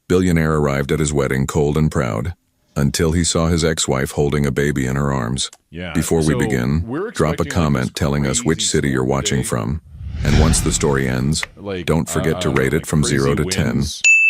Billionaire arrived at his wedding cold and proud, until he saw his ex-wife holding a baby in her arms. Before we begin, drop a comment telling us which city you're watching from. And once the story ends, don't forget to rate it from 0 to 10.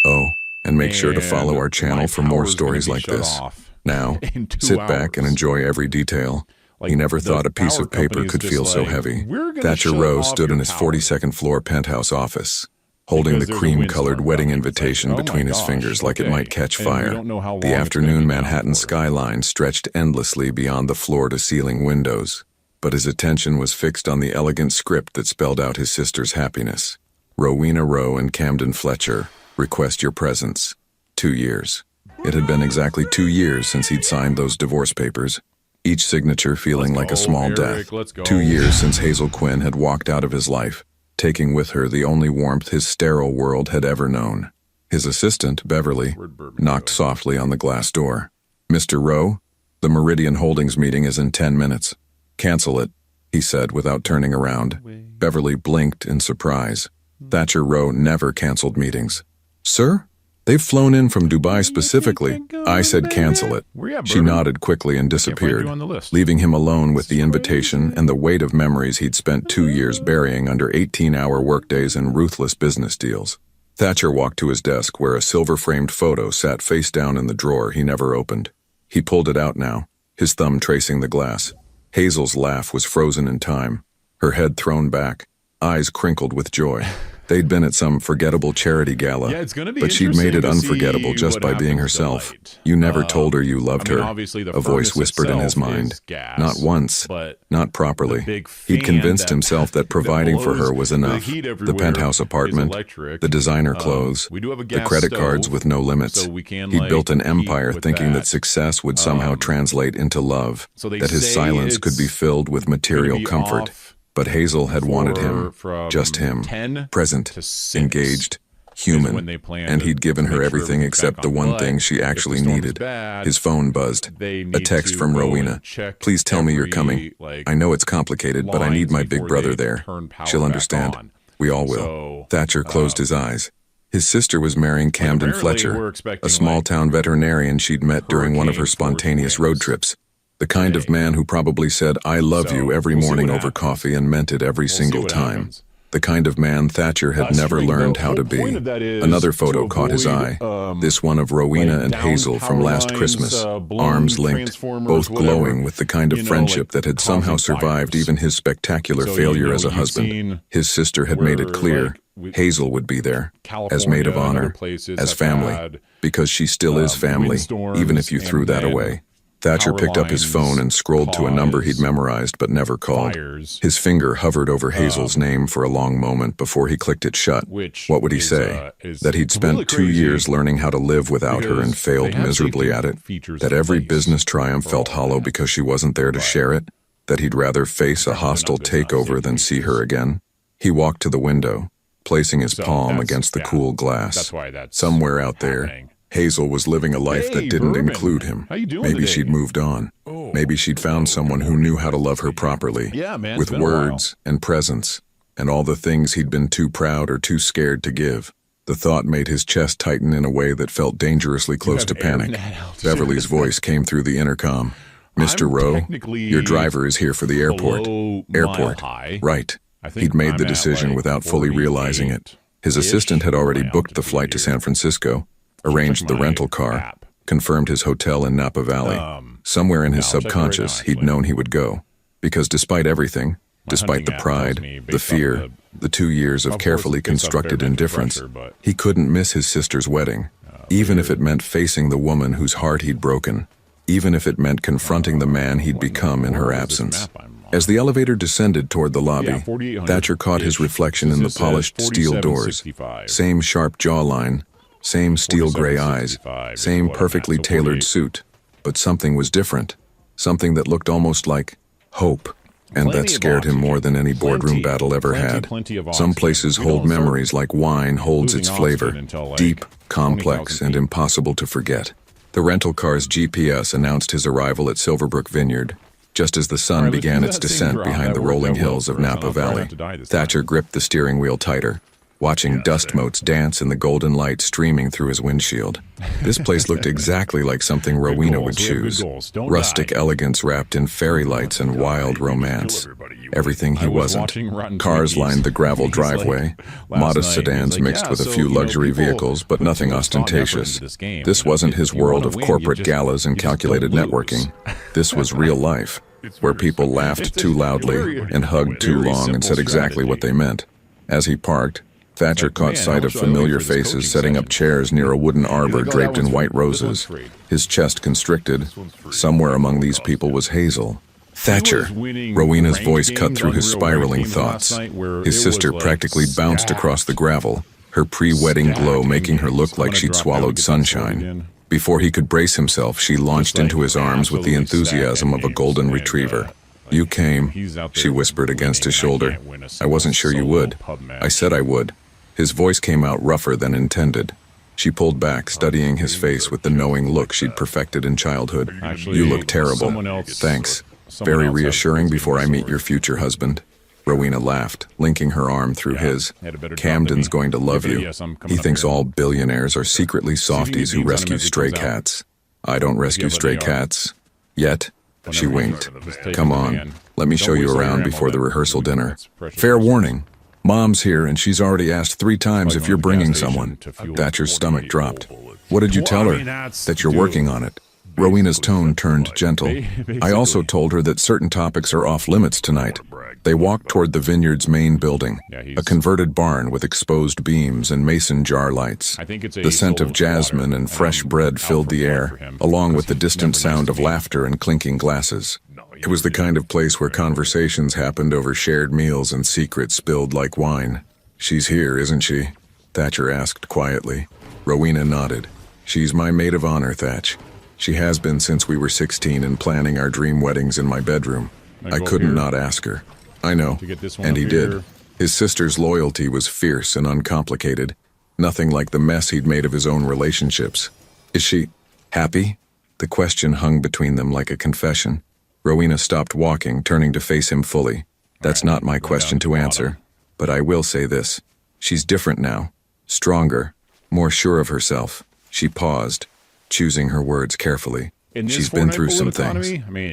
Oh, and make sure to follow our channel for more stories like this. Now, sit back and enjoy every detail. He never thought a piece of paper could feel so heavy. Thatcher Rowe stood in his 42nd floor penthouse office, holding the cream-colored wedding invitation between his fingers like it might catch fire. The afternoon Manhattan skyline stretched endlessly beyond the floor-to-ceiling windows, but his attention was fixed on the elegant script that spelled out his sister's happiness. Rowena Rowe and Camden Fletcher, request your presence. 2 years. It had been exactly 2 years since he'd signed those divorce papers, each signature feeling like a small death. 2 years since Hazel Quinn had walked out of his life, taking with her the only warmth his sterile world had ever known. His assistant, Beverly, knocked softly on the glass door. "Mr. Rowe, the Meridian Holdings meeting is in 10 minutes. Cancel it," he said without turning around. Beverly blinked in surprise. Thatcher Rowe never canceled meetings. "Sir? They've flown in from Dubai specifically." "I said cancel it." She nodded quickly and disappeared, leaving him alone with the invitation and the weight of memories he'd spent 2 years burying under 18-hour workdays and ruthless business deals. Thatcher walked to his desk where a silver-framed photo sat face down in the drawer he never opened. He pulled it out now, his thumb tracing the glass. Hazel's laugh was frozen in time, her head thrown back, eyes crinkled with joy. They'd been at some forgettable charity gala, but she'd made it unforgettable just by being herself. "You never told her you loved her," a voice whispered in his mind. Not once, not properly. He'd convinced himself that providing for her was enough. The penthouse apartment, the designer clothes, the credit cards with no limits. He'd built an empire thinking that success would somehow translate into love, that his silence could be filled with material comfort. But Hazel had wanted him, just him, present, engaged, human, and he'd given her everything except the one thing she actually needed. His phone buzzed. A text from Rowena. "Please tell me you're coming. I know it's complicated, but I need my big brother there. She'll understand. We all will." Thatcher closed his eyes. His sister was marrying Camden Fletcher, a small-town veterinarian she'd met during one of her spontaneous road trips. The kind of man who probably said, "I love you" every morning over coffee and meant it every single time. The kind of man Thatcher had never learned how to be. Another photo caught his eye. This one of Rowena and Hazel from last Christmas, arms linked, both glowing with the kind of friendship that had somehow survived even his spectacular failure as a husband. His sister had made it clear Hazel would be there, as maid of honor, as family, because she still is family, even if you threw that away. Thatcher picked up his phone and scrolled to a number he'd memorized but never called. His finger hovered over Hazel's name for a long moment before he clicked it shut. What would he say? That he'd spent 2 years learning how to live without her and failed miserably at it? That every business triumph felt hollow because she wasn't there to share it? That he'd rather face a hostile takeover than see her again? He walked to the window, placing his palm against the cool glass. Somewhere out there, Hazel was living a life that didn't include him. Maybe she'd moved on. Maybe she'd found someone who knew how to love her properly, with words and presence, and all the things he'd been too proud or too scared to give. The thought made his chest tighten in a way that felt dangerously close to panic. Beverly's voice came through the intercom. "Mr. Rowe, your driver is here for the airport." Airport. Right. He'd made the decision without fully realizing it. His assistant had already booked the flight to San Francisco, arranged the rental car, confirmed his hotel in Napa Valley. Somewhere in his subconscious, he'd known he would go. Because despite everything, despite the pride, the fear, the 2 years of carefully constructed indifference, he couldn't miss his sister's wedding, even if it meant facing the woman whose heart he'd broken, even if it meant confronting the man he'd become in her absence. As the elevator descended toward the lobby, Thatcher caught his reflection in the polished steel doors. Same sharp jawline, same steel gray eyes, same perfectly tailored suit, but something was different, something that looked almost like hope, and that scared him more than any boardroom battle ever had. Some places hold memories like wine holds its flavor, deep, complex, and impossible to forget. The rental car's GPS announced his arrival at Silverbrook Vineyard, just as the sun began its descent behind the rolling hills of Napa Valley. Thatcher gripped the steering wheel tighter. watching dust motes dance in the golden light streaming through his windshield. This place looked exactly like something Rowena would choose. Rustic elegance wrapped in fairy lights and wild romance. Everything he wasn't. Cars lined the gravel driveway, modest sedans mixed with a few luxury vehicles, but nothing ostentatious. This wasn't his world of corporate galas and calculated networking. This was real life, where people laughed too loudly and hugged too long and said exactly what they meant. As he parked, Thatcher caught sight of familiar faces setting up chairs near a wooden arbor draped in white roses. His chest constricted. Somewhere among these people was Hazel. Thatcher! Rowena's voice cut through his spiraling thoughts. His sister practically bounced across the gravel, her pre-wedding glow making her look like she'd swallowed sunshine. Before he could brace himself, she launched into his arms with the enthusiasm of a golden retriever. "You came," she whispered against his shoulder. "I wasn't sure you would. I said I would." His voice came out rougher than intended. She pulled back, studying his face with the knowing look she'd perfected in childhood. "You look terrible." "Thanks. Very reassuring before I meet your future husband." Rowena laughed, linking her arm through his. "Camden's going to love you. He thinks all billionaires are secretly softies who rescue stray cats. I don't rescue stray cats. Yet." She winked. "Come on, let me show you around before the rehearsal dinner. Fair warning, Mom's here and she's already asked 3 times if you're bringing someone." Thatcher's stomach dropped. "What did you tell her?" "That you're working on it." Rowena's tone turned gentle. "I also told her that certain topics are off limits tonight." They walked toward the vineyard's main building, a converted barn with exposed beams and mason jar lights. The scent of jasmine and fresh bread filled the air, along with the distant sound of laughter and clinking glasses. It was the kind of place where conversations happened over shared meals and secrets spilled like wine. "She's here, isn't she?" Thatcher asked quietly. Rowena nodded. "She's my maid of honor, Thatch. She has been since we were 16 and planning our dream weddings in my bedroom. I couldn't not ask her." "I know," and he did. His sister's loyalty was fierce and uncomplicated, nothing like the mess he'd made of his own relationships. "Is she happy?" The question hung between them like a confession. Rowena stopped walking, turning to face him fully. "That's not my question to answer, but I will say this. She's different now, stronger, more sure of herself." She paused, choosing her words carefully. "She's been through some things."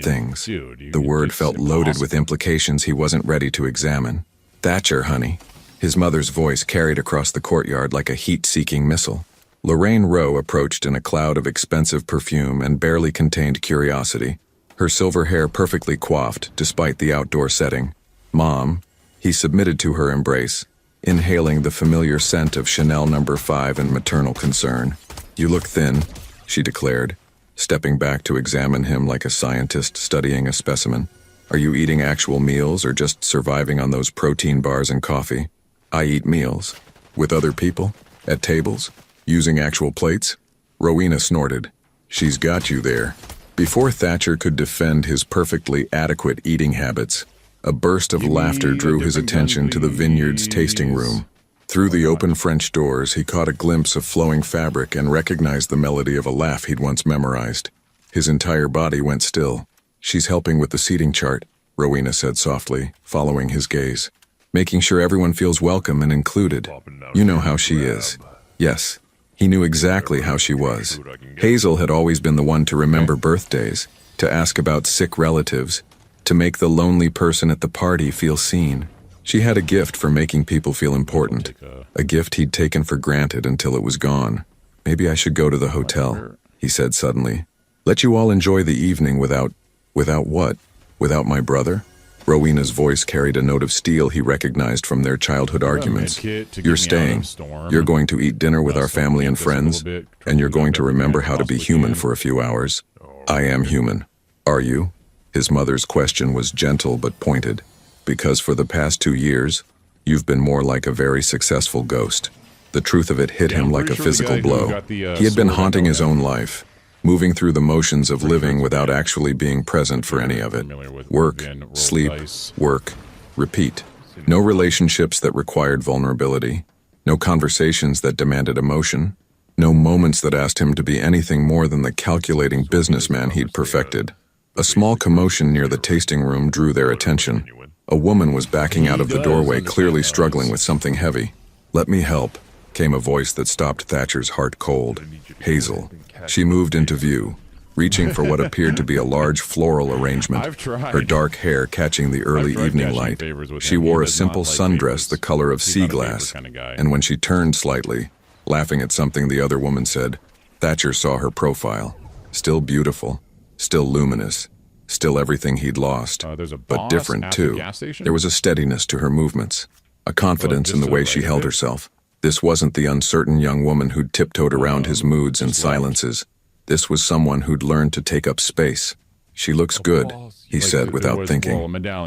Things. The word felt loaded with implications he wasn't ready to examine. "Thatcher, honey." His mother's voice carried across the courtyard like a heat-seeking missile. Lorraine Rowe approached in a cloud of expensive perfume and barely contained curiosity, her silver hair perfectly coiffed despite the outdoor setting. "Mom," he submitted to her embrace, inhaling the familiar scent of Chanel No. 5 and maternal concern. "You look thin," she declared, stepping back to examine him like a scientist studying a specimen. "Are you eating actual meals or just surviving on those protein bars and coffee?" "I eat meals." "With other people? At tables? Using actual plates?" Rowena snorted. "She's got you there." Before Thatcher could defend his perfectly adequate eating habits, a burst of laughter drew his attention to the vineyard's tasting room. Through the open French doors, he caught a glimpse of flowing fabric and recognized the melody of a laugh he'd once memorized. His entire body went still. "She's helping with the seating chart," Rowena said softly, following his gaze. "Making sure everyone feels welcome and included. You know how she is." Yes, he knew exactly how she was. Hazel had always been the one to remember birthdays, to ask about sick relatives, to make the lonely person at the party feel seen. She had a gift for making people feel important, a gift he'd taken for granted until it was gone. "Maybe I should go to the hotel," he said suddenly. "Let you all enjoy the evening without what? Without my brother?" Rowena's voice carried a note of steel he recognized from their childhood arguments. "You're staying. You're going to eat dinner with our family and friends, and you're going to remember how to be human for a few hours." "I am human. Are you?" His mother's question was gentle but pointed. "Because for the past 2 years, you've been more like a very successful ghost." The truth of it hit him like a physical blow. He had been haunting his own life, moving through the motions of living without actually being present for any of it. Work, sleep, work, repeat. No relationships that required vulnerability. No conversations that demanded emotion. No moments that asked him to be anything more than the calculating businessman he'd perfected. A small commotion near the tasting room drew their attention. A woman was backing out of the doorway, clearly struggling with something heavy. "Let me help," came a voice that stopped Thatcher's heart cold. Hazel. She moved into view, reaching for what appeared to be a large floral arrangement, her dark hair catching the early evening light. She wore a simple sundress the color of sea glass, and when she turned slightly, laughing at something the other woman said, Thatcher saw her profile. Still beautiful, still luminous, still everything he'd lost, but different too. There was a steadiness to her movements, a confidence in the way she held herself. This wasn't the uncertain young woman who'd tiptoed around his moods and silences. This was someone who'd learned to take up space. "She looks good," he said without thinking.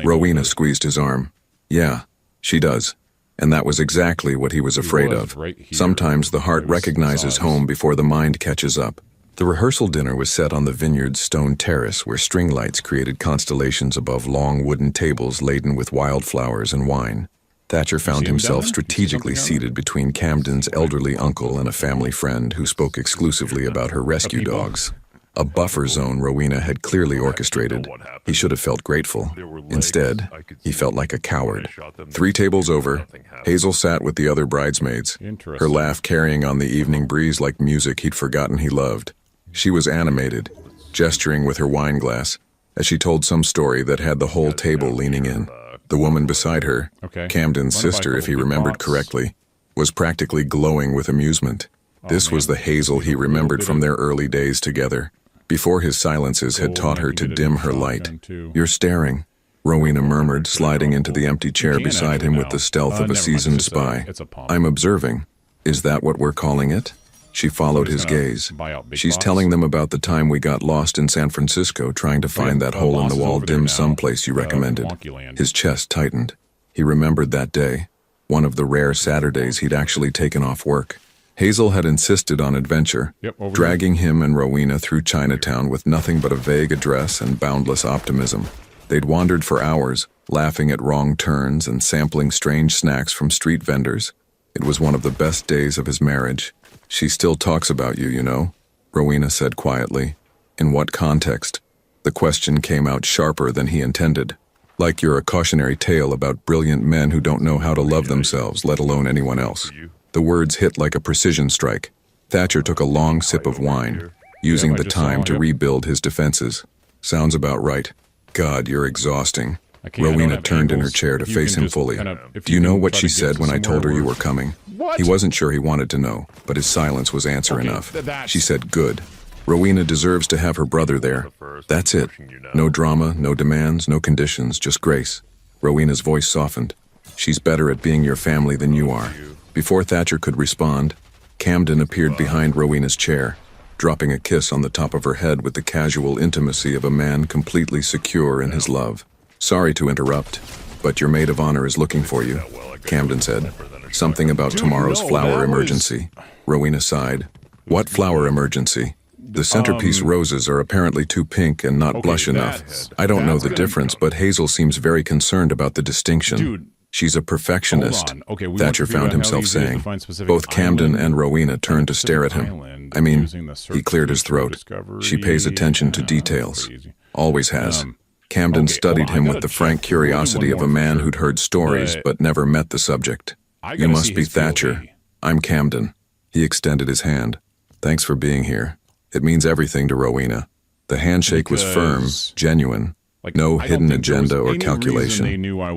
Rowena squeezed his arm. "Yeah, she does." And that was exactly what he was afraid of. Sometimes the heart recognizes home before the mind catches up. The rehearsal dinner was set on the vineyard's stone terrace where string lights created constellations above long wooden tables laden with wildflowers and wine. Thatcher found himself strategically seated between Camden's elderly uncle and a family friend who spoke exclusively about her rescue dogs. A buffer zone Rowena had clearly orchestrated. He should have felt grateful. Instead, he felt like a coward. 3 tables over, Hazel sat with the other bridesmaids, her laugh carrying on the evening breeze like music he'd forgotten he loved. She was animated, gesturing with her wine glass, as she told some story that had the whole table leaning in. The woman beside her, Camden's sister if he remembered correctly, was practically glowing with amusement. This was the Hazel he remembered from their early days together, before his silences had taught her to dim her light. "You're staring," Rowena murmured, sliding into the empty chair beside him with the stealth of a seasoned spy. "I'm observing. Is that what we're calling it?" She followed his gaze. "She's telling them about the time we got lost in San Francisco trying to find that hole-in-the-wall dim sum place you recommended." His chest tightened. He remembered that day, one of the rare Saturdays he'd actually taken off work. Hazel had insisted on adventure, dragging him and Rowena through Chinatown with nothing but a vague address and boundless optimism. They'd wandered for hours, laughing at wrong turns and sampling strange snacks from street vendors. It was one of the best days of his marriage. "She still talks about you, you know," Rowena said quietly. "In what context?" The question came out sharper than he intended. "Like you're a cautionary tale about brilliant men who don't know how to love themselves, let alone anyone else." The words hit like a precision strike. Thatcher took a long sip of wine, using the time to rebuild his defenses. "Sounds about right. God, you're exhausting." Rowena turned in her chair to face him fully. "Do you know what she said when I told her you were coming?" He wasn't sure he wanted to know, but his silence was answer enough. She said, "Good. Rowena deserves to have her brother there. That's it. No drama, no demands, no conditions, just grace." Rowena's voice softened. "She's better at being your family than you are." Before Thatcher could respond, Camden appeared behind Rowena's chair, dropping a kiss on the top of her head with the casual intimacy of a man completely secure in his love. "Sorry to interrupt, but your maid of honor is looking for you," Camden said. "Something about tomorrow's flower emergency." Rowena sighed. "What flower emergency?" "The centerpiece roses are apparently too pink and not blush enough. I don't know the difference, but Hazel seems very concerned about the distinction. She's a perfectionist," Thatcher found himself saying. Both Camden and Rowena turned to stare at him. "I mean," he cleared his throat, "she pays attention to details. Always has." Camden studied him with the frank curiosity of a man who'd heard stories but never met the subject. "You must be Thatcher. I'm Camden." He extended his hand. "Thanks for being here. It means everything to Rowena." The handshake was firm, genuine. No hidden agenda or calculation.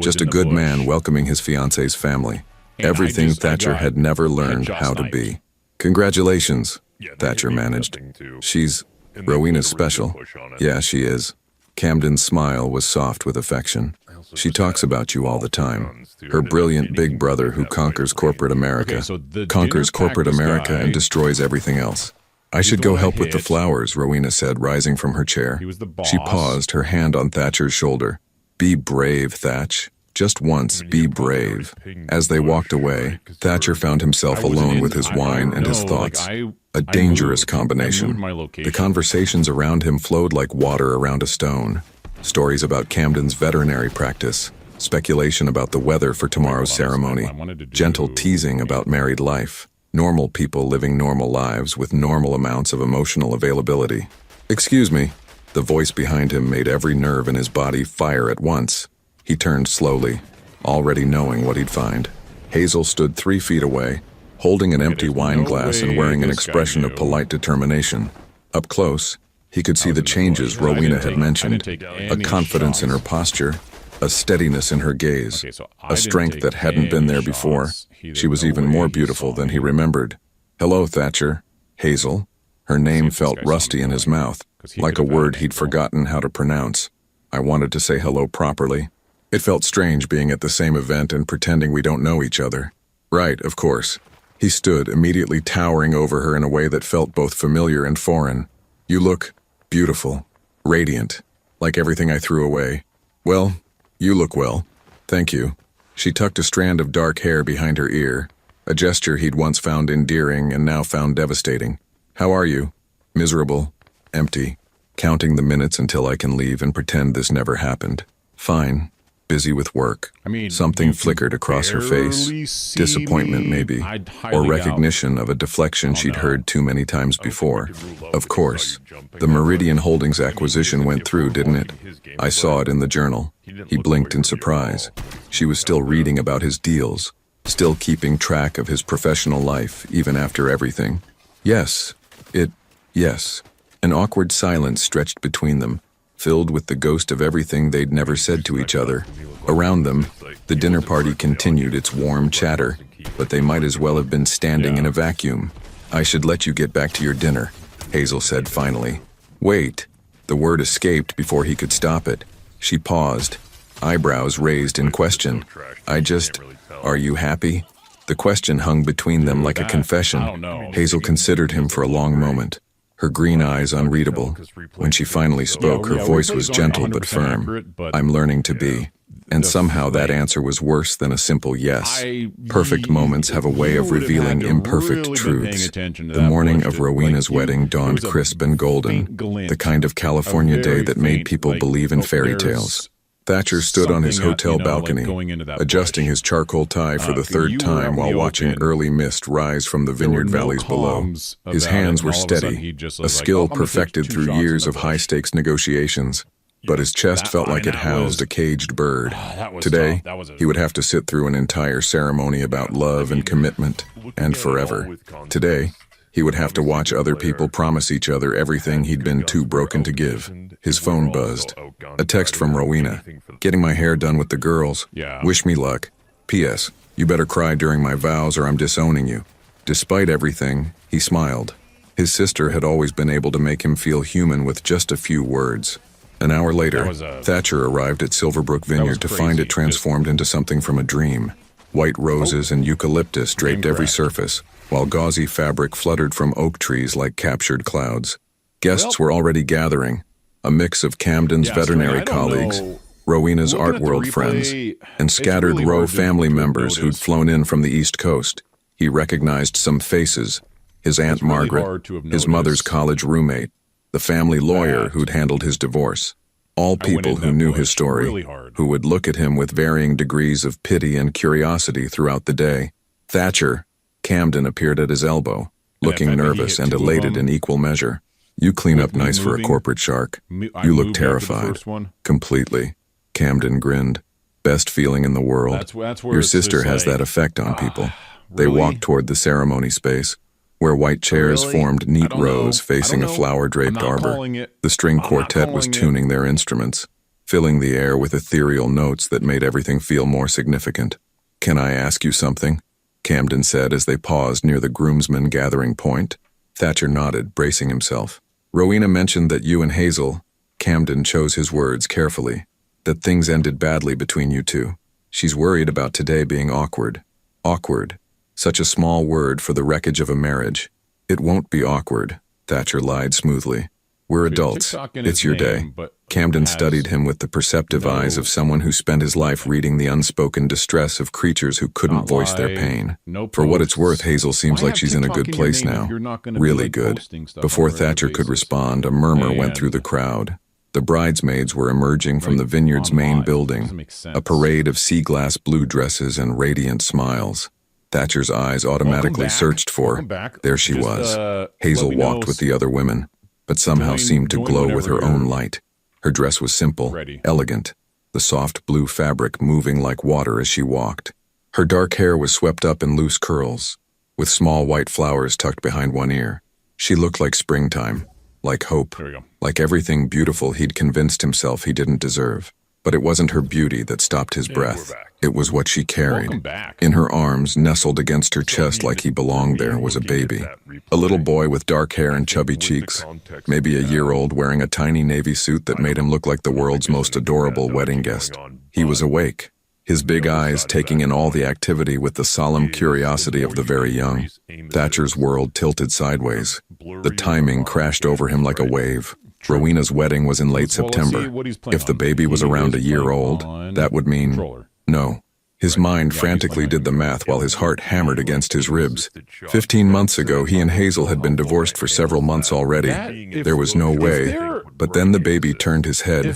Just a good man welcoming his fiancée's family. Everything Thatcher had never learned how to be. "Congratulations," Thatcher managed. "She's Rowena's special." "Yeah, she is." Camden's smile was soft with affection. "She talks about you all the time. Her brilliant big brother who conquers corporate America. Conquers corporate America and destroys everything else." "I should go help with the flowers," Rowena said, rising from her chair. She paused, her hand on Thatcher's shoulder. "Be brave, Thatch. Just once, be brave." As they walked away, Thatcher found himself alone with his wine and his thoughts. A dangerous combination. The conversations around him flowed like water around a stone. Stories about Camden's veterinary practice, speculation about the weather for tomorrow's ceremony, gentle teasing about married life. Normal people living normal lives with normal amounts of emotional availability. "Excuse me." The voice behind him made every nerve in his body fire at once. He turned slowly, already knowing what he'd find. Hazel stood 3 feet away, holding an empty wine glass and wearing an expression of polite determination. Up close, he could see the changes Rowena had mentioned, a confidence in her posture, a steadiness in her gaze, a strength that hadn't been there before. She was even more beautiful than he remembered. "Hello, Thatcher." Hazel. Her name felt rusty in his mouth, like a word he'd forgotten how to pronounce. I wanted to say hello properly. It felt strange being at the same event and pretending we don't know each other. Right, of course. He stood, immediately towering over her in a way that felt both familiar and foreign. "You look beautiful, radiant, like everything I threw away." "Well, you look well. Thank you." She tucked a strand of dark hair behind her ear, a gesture he'd once found endearing and now found devastating. "How are you?" "Miserable. Empty. Counting the minutes until I can leave and pretend this never happened." "Fine. Busy with work." Something flickered across her face. Disappointment, maybe, or recognition of a deflection she'd heard too many times before. Of course. The Meridian Holdings acquisition went through, didn't it? I saw it in the journal. He blinked in surprise. She was still reading about his deals, still keeping track of his professional life, even after everything. Yes. Yes. An awkward silence stretched between them, filled with the ghost of everything they'd never said to each other. Around them, the dinner party continued its warm chatter, but they might as well have been standing in a vacuum. "I should let you get back to your dinner," Hazel said finally. "Wait." The word escaped before he could stop it. She paused, eyebrows raised in question. Are you happy?" The question hung between them like a confession. Hazel considered him for a long moment, her green eyes unreadable. When she finally spoke, her voice was gentle but firm. "I'm learning to be." And somehow that answer was worse than a simple yes. Perfect moments have a way of revealing imperfect truths. The morning of Rowena's wedding dawned crisp and golden, the kind of California day that made people believe in fairy tales. Thatcher stood on his hotel balcony, adjusting his charcoal tie for the third time while watching early mist rise from the vineyard valleys below. His hands were steady, a skill perfected through years of high-stakes negotiations, but his chest felt like it housed a caged bird. Today, he would have to sit through an entire ceremony about love and commitment, and forever. Today, he would have to watch other people promise each other everything he'd been too broken to give. His phone buzzed. A text from Rowena. "Getting my hair done with the girls. Wish me luck. P.S. You better cry during my vows or I'm disowning you." Despite everything, he smiled. His sister had always been able to make him feel human with just a few words. An hour later, Thatcher arrived at Silverbrook Vineyard to find it transformed into something from a dream. White roses and eucalyptus draped every surface, while gauzy fabric fluttered from oak trees like captured clouds. Guests were already gathering, a mix of Camden's veterinary colleagues, Rowena's art world friends, and scattered Rowe family members who'd flown in from the East Coast. He recognized some faces: his Aunt Margaret, his mother's college roommate, the family lawyer who'd handled his divorce. All people who knew his story, who would look at him with varying degrees of pity and curiosity throughout the day. Thatcher, Camden appeared at his elbow, looking nervous and elated in equal measure. "You clean up nice for a corporate shark. You look terrified." "Completely." Camden grinned. "Best feeling in the world. Your sister has that effect on people." They walked toward the ceremony space, where white chairs formed neat rows facing a flower-draped arbor. The string quartet was tuning their instruments, filling the air with ethereal notes that made everything feel more significant. "Can I ask you something?" Camden said as they paused near the groomsmen gathering point. Thatcher nodded, bracing himself. "Rowena mentioned that you and Hazel," Camden chose his words carefully, "that things ended badly between you two. She's worried about today being awkward." Awkward. Such a small word for the wreckage of a marriage. "It won't be awkward," Thatcher lied smoothly. "We're adults. It's your day." Camden studied him with the perceptive eyes of someone who spent his life reading the unspoken distress of creatures who couldn't voice their pain. For what it's worth, Hazel seems like she's in a good place now. Really good. Before Thatcher could respond, a murmur went through the crowd. The bridesmaids were emerging from the vineyard's main building, a parade of sea glass blue dresses and radiant smiles. Thatcher's eyes automatically searched for, there she was. Hazel walked with the other women, but somehow seemed to glow with her own light. Her dress was simple, elegant, the soft blue fabric moving like water as she walked. Her dark hair was swept up in loose curls, with small white flowers tucked behind one ear. She looked like springtime, like hope, like everything beautiful he'd convinced himself he didn't deserve. But it wasn't her beauty that stopped his breath. It was what she carried. In her arms, nestled against her chest like he belonged there, was a baby. A little boy with dark hair and chubby cheeks, maybe a year old, wearing a tiny navy suit that made him look like the world's most adorable wedding guest. He was awake, his big eyes taking in all the activity with the solemn curiosity of the very young. Thatcher's world tilted sideways. The timing crashed over him like a wave. Rowena's wedding was in late September. If the baby was around a year old, that would mean no. His mind frantically did the math while his heart hammered against his ribs. 15 months ago, he and Hazel had been divorced for several months already. There was no way. But then the baby turned his head,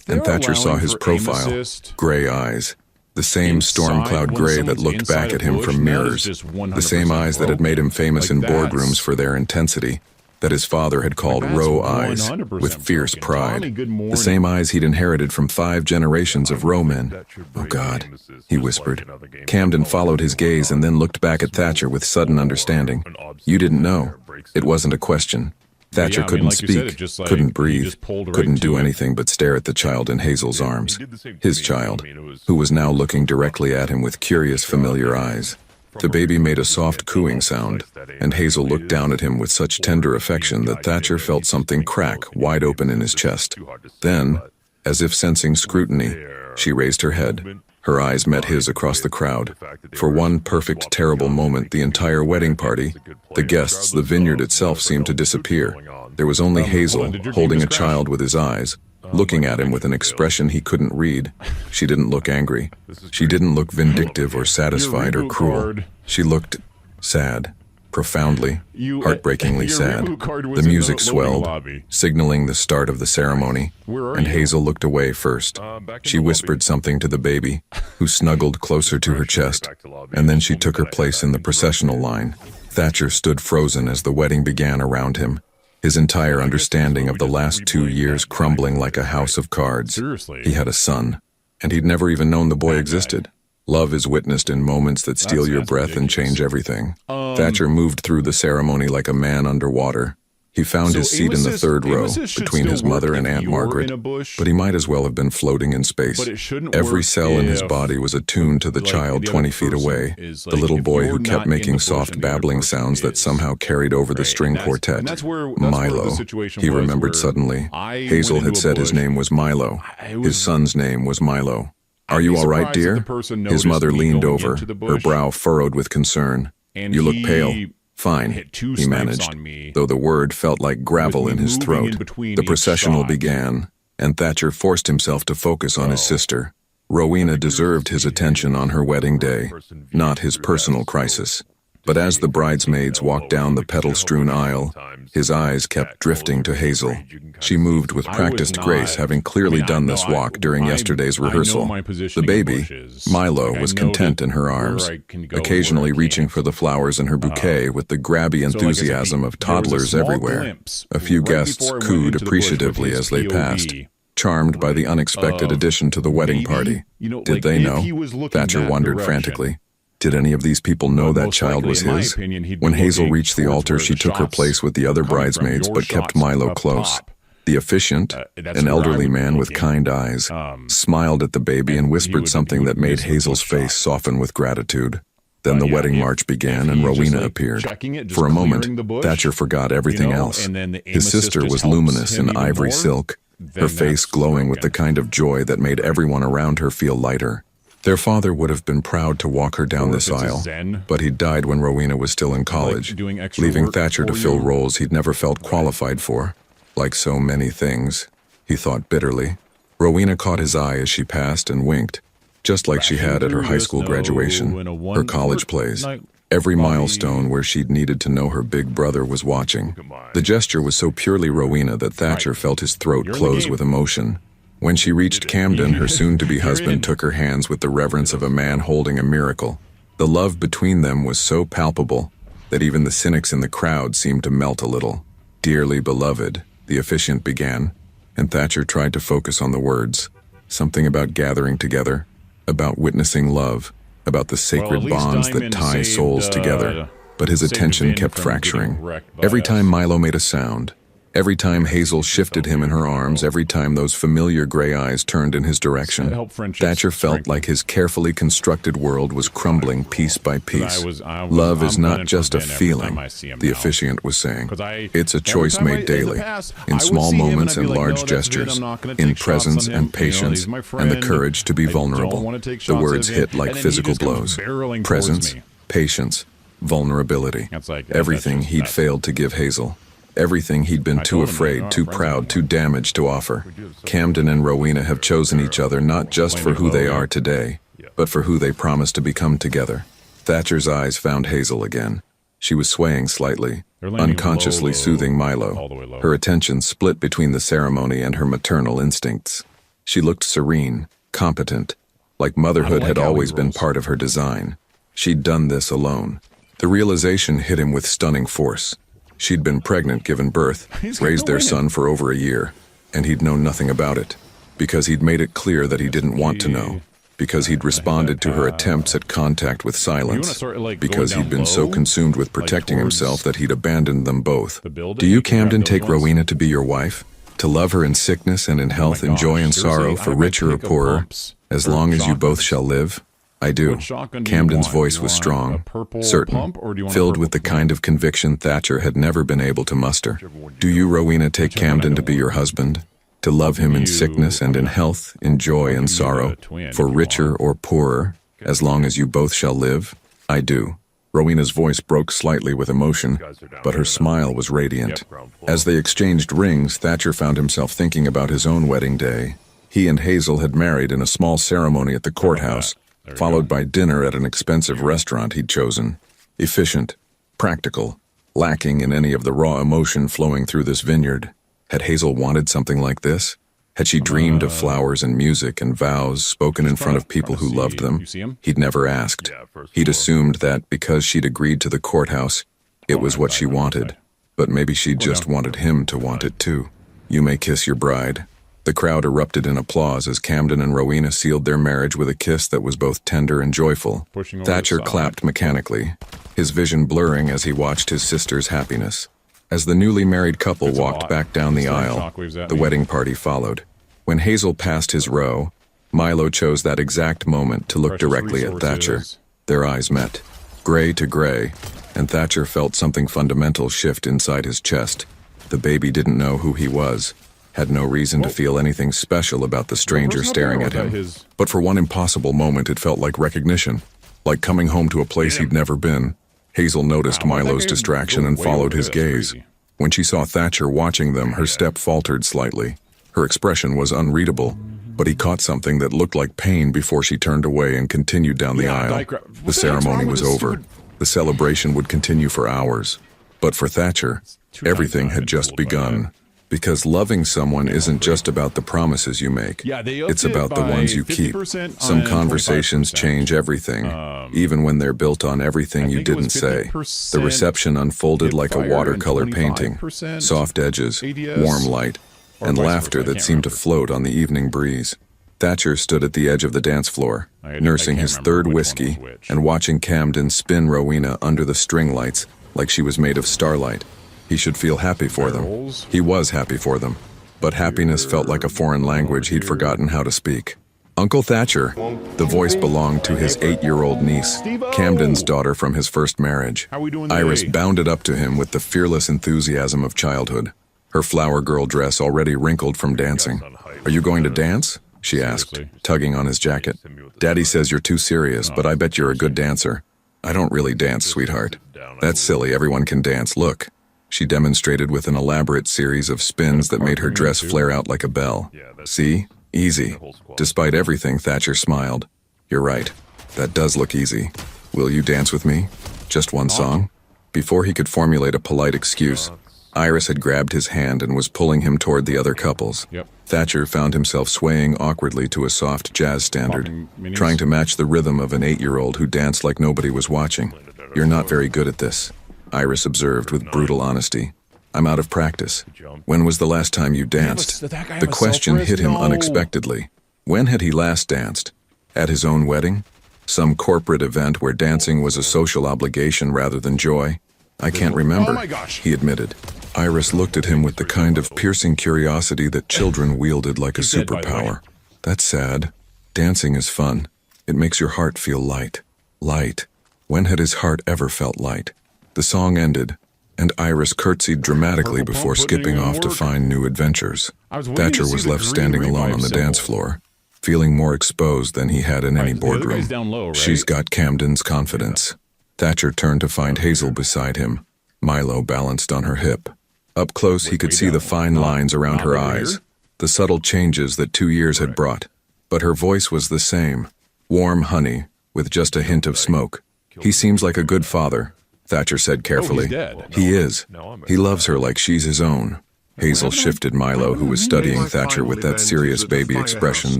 and Thatcher saw his profile. Gray eyes. The same storm cloud gray that looked back at him from mirrors. The same eyes that had made him famous in boardrooms for their intensity, that his father had called roe eyes, with fierce pride. The same eyes he'd inherited from 5 generations of roe men. "Oh God," he whispered. Camden followed his gaze and then looked back at Thatcher with sudden understanding. "You didn't know." It wasn't a question. Thatcher couldn't speak, couldn't breathe, couldn't do anything but stare at the child in Hazel's arms. His child, who was now looking directly at him with curious, familiar eyes. The baby made a soft cooing sound, and Hazel looked down at him with such tender affection that Thatcher felt something crack wide open in his chest. Then, as if sensing scrutiny, she raised her head. Her eyes met his across the crowd. For one perfect, terrible moment, the entire wedding party, the guests, the vineyard itself seemed to disappear. There was only Hazel, holding a child with his eyes, looking at him with an expression he couldn't read. She didn't look angry. She didn't look vindictive or satisfied or cruel. She looked sad, profoundly, heartbreakingly sad. The music swelled, signaling the start of the ceremony, and Hazel looked away first. She whispered something to the baby, who snuggled closer to her chest, and then she took her place in the processional line. Thatcher stood frozen as the wedding began around him, his entire understanding of the last 2 years crumbling like a house of cards. He had a son, and he'd never even known the boy existed. Love is witnessed in moments that steal your breath and change everything. Thatcher moved through the ceremony like a man underwater. He found his seat in the third row, between his mother and Aunt Margaret, but he might as well have been floating in space. Every cell in his body was attuned to the child 20 feet away, the little boy who kept making soft babbling sounds that somehow carried over the string quartet. Milo, he remembered suddenly. Hazel had said his name was Milo. His son's name was Milo. "Are you all right, dear?" His mother leaned over, her brow furrowed with concern. "You look pale." "Fine," he managed, though the word felt like gravel in his throat. The processional began, and Thatcher forced himself to focus on his sister. Rowena deserved his attention on her wedding day, not his personal crisis. But as the bridesmaids walked down the petal-strewn aisle, his eyes kept drifting to Hazel. She moved with practiced grace, having clearly done this walk during yesterday's rehearsal. The baby, Milo, was content in her arms, occasionally reaching for the flowers in her bouquet with the grabby enthusiasm of toddlers everywhere. A few guests cooed appreciatively as they passed, charmed by the unexpected addition to the wedding party. Did they know? Thatcher wondered frantically. Did any of these people know that child was his? When Hazel reached the altar, she took her place with the other bridesmaids but kept Milo close. The officiant, an elderly man with kind eyes, smiled at the baby and whispered something that made Hazel's face soften with gratitude. Then the wedding march began and Rowena appeared. For a moment, Thatcher forgot everything else. His sister was luminous in ivory silk, her face glowing with the kind of joy that made everyone around her feel lighter. Their father would have been proud to walk her down this aisle, but he died when Rowena was still in college, leaving Thatcher to fill roles he'd never felt qualified for. Like so many things, he thought bitterly. Rowena caught his eye as she passed and winked, just like she had at her high school graduation, her college plays. Every milestone where she'd needed to know her big brother was watching. The gesture was so purely Rowena that Thatcher felt his throat close with emotion. When she reached Camden, her soon-to-be husband took her hands with the reverence of a man holding a miracle. The love between them was so palpable that even the cynics in the crowd seemed to melt a little. "Dearly beloved," the officiant began, and Thatcher tried to focus on the words. Something about gathering together, about witnessing love. about the sacred bonds that tie souls together. But his attention kept fracturing. Every time Milo made a sound, every time Hazel shifted him in her arms, every time those familiar gray eyes turned in his direction, Thatcher felt like his carefully constructed world was crumbling piece by piece. Love is not just a feeling, the officiant was saying. It's a choice made daily, in small moments and large gestures, in presence and patience, and the courage to be vulnerable. The words hit like physical blows. Presence, patience, vulnerability. Everything he'd failed to give Hazel. Everything he'd been too afraid, too proud, too damaged to offer. Camden and Rowena have chosen each other not just for who they are today, but for who they promised to become together. Thatcher's eyes found Hazel again. She was swaying slightly, unconsciously soothing Milo. Her attention split between the ceremony and her maternal instincts. She looked serene, competent, like motherhood had always been part of her design. She'd done this alone. The realization hit him with stunning force. She'd been pregnant, given birth, raised their son for over a year, and he'd known nothing about it, because he'd made it clear that he didn't want to know, because he'd responded to her attempts at contact with silence, because he'd been so consumed with protecting himself that he'd abandoned them both. Do you, Camden, take Rowena to be your wife? To love her in sickness and in health, in joy and sorrow, for richer or poorer, as long as you both shall live? I do. Camden's voice was strong, certain, filled with the kind of conviction Thatcher had never been able to muster. Do you, Rowena, take Camden to be your husband? To love him in sickness and in health, in joy and sorrow, for richer or poorer, as long as you both shall live? I do. Rowena's voice broke slightly with emotion, but her smile was radiant. As they exchanged rings, Thatcher found himself thinking about his own wedding day. He and Hazel had married in a small ceremony at the courthouse, followed by dinner at an expensive restaurant he'd chosen. Efficient, practical, lacking in any of the raw emotion flowing through this vineyard. Had Hazel wanted something like this? Had she dreamed of flowers and music and vows spoken in front of people who loved them? He'd never asked. He'd assumed that because she'd agreed to the courthouse, it was what she wanted. But maybe she just wanted him to want it too. You may kiss your bride. The crowd erupted in applause as Camden and Rowena sealed their marriage with a kiss that was both tender and joyful. Thatcher clapped mechanically, his vision blurring as he watched his sister's happiness. As the newly married couple walked back down the aisle, the wedding party followed. When Hazel passed his row, Milo chose that exact moment to look directly at Thatcher. Their eyes met, gray to gray, and Thatcher felt something fundamental shift inside his chest. The baby didn't know who he was, had no reason to feel anything special about the stranger staring at him. But for one impossible moment it felt like recognition, like coming home to a place he'd never been. Hazel noticed Milo's distraction and followed his gaze. When she saw Thatcher watching them, her step faltered slightly. Her expression was unreadable, but he caught something that looked like pain before she turned away and continued down the aisle. The ceremony was over. The celebration would continue for hours. But for Thatcher, everything had just begun. Because loving someone isn't just about the promises you make. It's about the ones you keep. Some conversations change everything, even when they're built on everything you didn't say. The reception unfolded like a watercolor painting. Soft edges, warm light, and laughter that seemed to float on the evening breeze. Thatcher stood at the edge of the dance floor, nursing his third whiskey and watching Camden spin Rowena under the string lights like she was made of starlight. He should feel happy for them. He was happy for them. But happiness felt like a foreign language he'd forgotten how to speak. Uncle Thatcher. The voice belonged to his 8-year-old niece, Camden's daughter from his first marriage. Iris bounded up to him with the fearless enthusiasm of childhood, her flower girl dress already wrinkled from dancing. Are you going to dance? She asked, tugging on his jacket. Daddy says you're too serious, but I bet you're a good dancer. I don't really dance, sweetheart. That's silly, everyone can dance, look. She demonstrated with an elaborate series of spins that made her dress flare out like a bell. See? Easy. Despite everything, Thatcher smiled. You're right. That does look easy. Will you dance with me? Just one song? Before he could formulate a polite excuse, Iris had grabbed his hand and was pulling him toward the other couples. Thatcher found himself swaying awkwardly to a soft jazz standard, trying to match the rhythm of an 8-year-old who danced like nobody was watching. You're not very good at this, Iris observed with brutal honesty. I'm out of practice. When was the last time you danced? The question hit him unexpectedly. When had he last danced? At his own wedding? Some corporate event where dancing was a social obligation rather than joy? I can't remember, Oh my gosh. he admitted. Iris looked at him with the kind of piercing curiosity that children wielded like a He's dead, by the way. superpower. That's sad. Dancing is fun. It makes your heart feel light. Light. When had his heart ever felt light? The song ended, and Iris curtsied dramatically Purple before Pump putting skipping in off to work. find new adventures. I was waiting Thatcher to see was the left green standing alone revive on the symbol. dance floor, feeling more exposed than he had in any Right, the other boardroom. guy's down low, right? She's got Camden's confidence. Thatcher turned to find Hazel beside him. Milo balanced on her hip. Up close, he could way see down. the fine lines around Not her over eyes, here? the subtle changes that 2 years had brought. But her voice was the same, warm honey, with just a hint of smoke. He seems like a good father, Thatcher said carefully. dead. He is. He loves her like she's his own. Hazel shifted Milo, who was studying Thatcher with that serious baby expression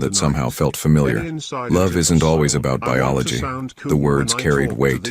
that somehow felt familiar. Love isn't always about biology. The words carried weight,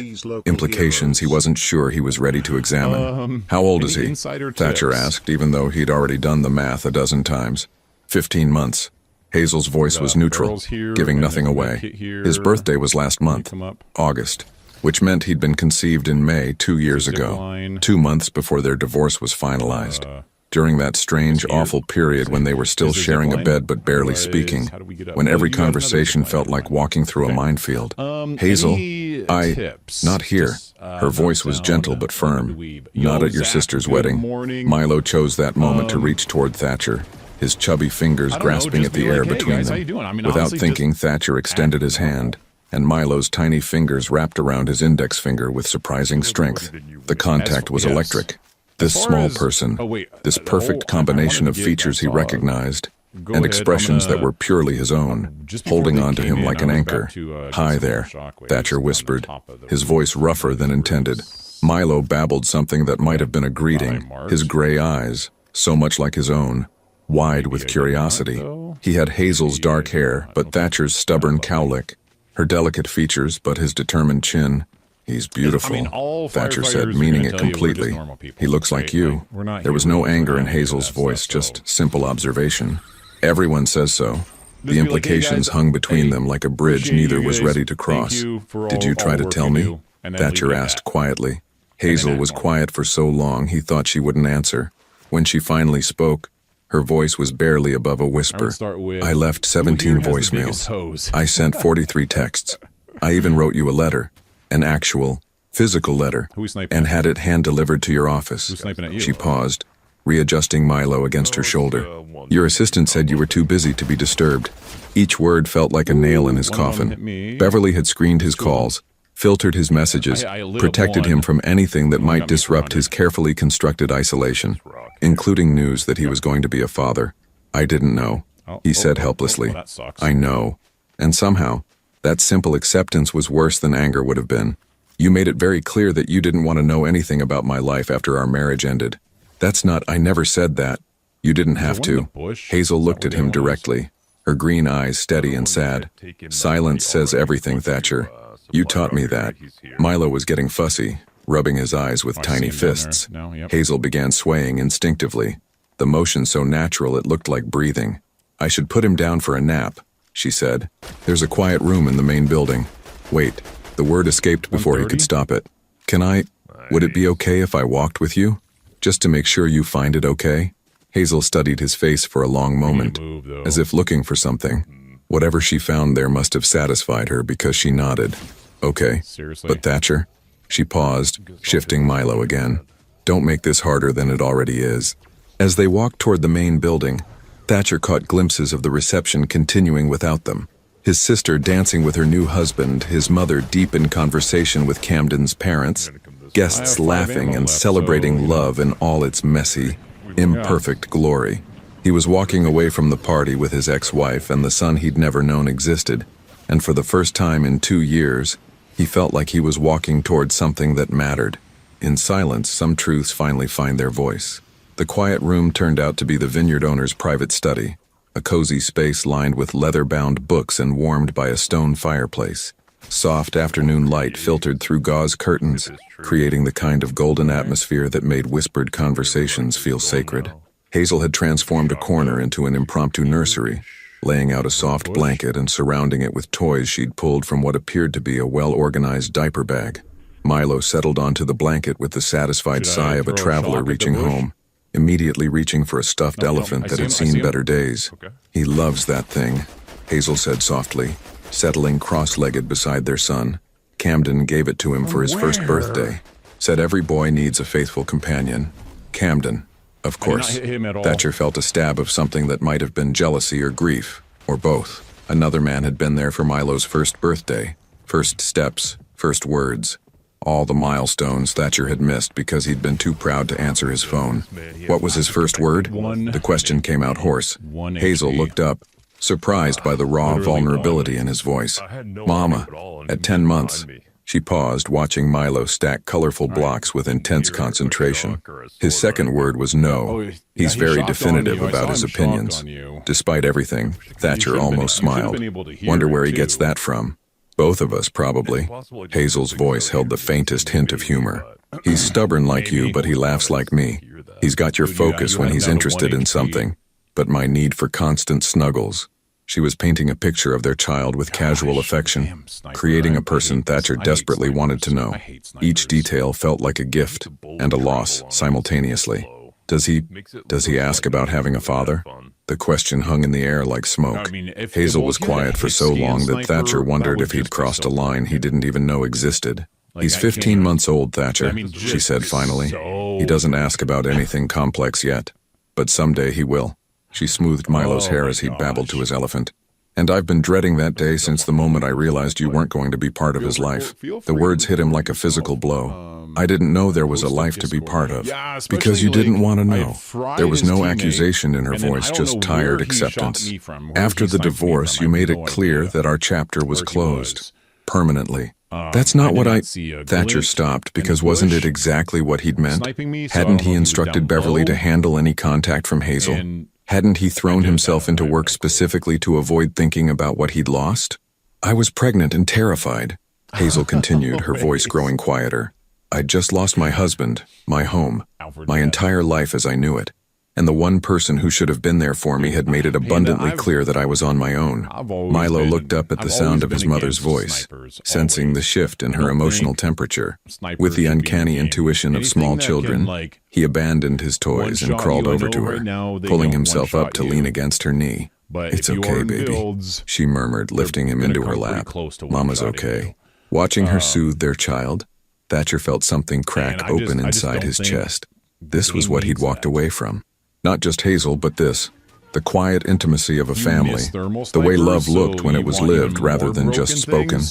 implications he wasn't sure he was ready to examine. How old is any he? insider Thatcher tips? asked, even though he'd already done the math a dozen times. 15 months. Hazel's voice was neutral, barrels here, giving and nothing then away. kit here. His birthday was last month, come up. August, which meant he'd been conceived in May 2 years Zip ago, line. 2 months before their divorce was finalized. During that strange, awful period when they were still is there sharing a zip line? bed but barely Otherwise, speaking, how do we get up? when Oh, every you got another conversation zip line. felt like walking through a minefield. Hazel, any I... tips? Not here. Just, Her voice was down, gentle but firm. dweeb. Not Yo, at your Zach, sister's good wedding. morning. Milo chose that moment to reach toward Thatcher, his chubby fingers I don't know, grasping just at the be like, air "Hey, between guys, how them. you doing?" I mean, Without honestly, thinking, just Thatcher extended his hand, and Milo's tiny fingers wrapped around his index finger with surprising strength. The contact was Yes. electric. This As far small as- person, oh, wait, this the perfect whole- I combination wanted of to get- features he I saw- recognized, Go and ahead, expressions I'm that gonna- were purely his own, just before holding they on to came him in, like I an was anchor. about to, get Hi some there, shockwaves Thatcher on the whispered, top of the his voice rougher than intended. Milo babbled something that might have been a greeting, March. his gray eyes, so much like his own, wide with a good curiosity. month, though. He had Hazel's dark hair, but Thatcher's stubborn cowlick, her delicate features, but his determined chin. He's beautiful, I mean, all Thatcher firefighters said, are meaning gonna it tell you we're just completely. normal people, He looks like right? you. Like, we're not There was here no to anger in around any of Hazel's that voice, stuff, just so- simple observation. Everyone says so. The be like, "Hey, implications guys, hung between hey, them like a bridge appreciate neither you was guys. ready to Thank cross. you for Did all- you try all to work tell you me? do, and then leave Thatcher it at asked that. quietly. Hazel act was normal. quiet for so long he thought she wouldn't answer. When she finally spoke, her voice was barely above a whisper. start with, I left "Who 17 here has the biggest voicemails. hose?" I sent 43 texts. I even wrote you a letter, an actual, physical letter, Who was sniping and at had it hand-delivered to your office. Who's sniping at you? She paused, readjusting Milo against her shoulder. Your assistant said you were too busy to be disturbed. Each word felt like a nail in his one of them hit coffin. me. Beverly had screened his calls, filtered his messages, I lit up protected him one. from anything that might got me disrupt his 400. carefully constructed isolation, including news that he was going to be a father. I didn't know, he said helplessly. that sucks. I know. And somehow, that simple acceptance was worse than anger would have been. You made it very clear that you didn't want to know anything about my life after our marriage ended. That's not, I never said that. You didn't have one in the to. bush? Hazel Is that looked what at him that was? directly, her green eyes steady and sad. Silence says everything, Thatcher. You taught me that. Milo was getting fussy, rubbing his eyes with I tiny see him down there. fists. No, yep. Hazel began swaying instinctively, the motion so natural it looked like breathing. I should put him down for a nap, she said. There's a quiet room in the main building. Wait, the word escaped before he could 1:30? stop it. Would it be okay if I walked with you? Just to make sure you find it okay? Hazel studied his face for a long moment, move, though. as if looking for something. Whatever she found there must have satisfied her because she nodded. Okay. Seriously? But Thatcher? She paused, shifting Milo again. Don't make this harder than it already is. As they walked toward the main building, Thatcher caught glimpses of the reception continuing without them. His sister dancing with her new husband, his mother deep in conversation with Camden's parents, guests I have 5 laughing ammo and left, celebrating so- love in all its messy, imperfect glory. He was walking away from the party with his ex-wife and the son he'd never known existed, and for the first time in 2 years, he felt like he was walking toward something that mattered. In silence, some truths finally find their voice. The quiet room turned out to be the vineyard owner's private study, a cozy space lined with leather-bound books and warmed by a stone fireplace. Soft afternoon light filtered through gauze curtains, creating the kind of golden atmosphere that made whispered conversations feel sacred. Hazel had transformed a corner into an impromptu nursery, laying out a soft blanket and surrounding it with toys she'd pulled from what appeared to be a well-organized diaper bag. Milo settled onto the blanket with the satisfied sigh of a traveler reaching home, immediately reaching for a stuffed elephant that had seen better days. He loves that thing, Hazel said softly, settling cross-legged beside their son. Camden gave it to him for his first birthday. Said every boy needs a faithful companion. Camden, of course. Thatcher felt a stab of something that might have been jealousy or grief, or both. Another man had been there for Milo's first birthday. First steps, first words. All the milestones Thatcher had missed because he'd been too proud to answer his phone. What was his first word? The question came out hoarse. Hazel looked up, surprised by the raw vulnerability in his voice. Mama, at 10 months. She paused, watching Milo stack colorful blocks with intense concentration. His second word was no. He's very definitive about his opinions. Despite everything, Thatcher almost smiled. Wonder where he gets that from. Both of us, probably. Hazel's voice held the faintest hint of humor. He's stubborn like you, but he laughs like me. He's got your focus when he's interested in something, but my need for constant snuggles. She was painting a picture of their child with casual affection, creating a person Thatcher desperately wanted to know. Each detail felt like a gift and a loss simultaneously. Does he ask about having a father? The question hung in the air like smoke. Hazel was quiet for so long that Thatcher wondered if he'd crossed a line he didn't even know existed. He's 15 months old, Thatcher, she said finally. He doesn't ask about anything complex yet, but someday he will. She smoothed Milo's hair as he babbled to his elephant. And I've been dreading that day since the moment I realized you weren't going to be part of his life. The words hit him like a physical blow. I didn't know there was a life to be part of. Because you didn't want to know. There was no accusation in her voice, just tired acceptance. After the divorce, you made it clear that our chapter was closed. Permanently. That's not what Thatcher stopped, because wasn't it exactly what he'd meant? Hadn't he instructed Beverly to handle any contact from Hazel? Hadn't he thrown himself into work specifically to avoid thinking about what he'd lost? I was pregnant and terrified, Hazel continued, her voice growing quieter. I'd just lost my husband, my home, my entire life as I knew it. And the one person who should have been there for me had made it abundantly clear that I was on my own. Milo looked up at the sound of his mother's voice, sensing the shift in her emotional temperature. With the uncanny intuition of small children, he abandoned his toys and crawled over to her, pulling himself up to lean against her knee. It's okay, baby, she murmured, lifting him into her lap. Mama's okay. Watching her soothe their child, Thatcher felt something crack open inside his chest. This was what he'd walked away from. Not just Hazel, but this. The quiet intimacy of a family. The way love looked when it was lived rather than just spoken.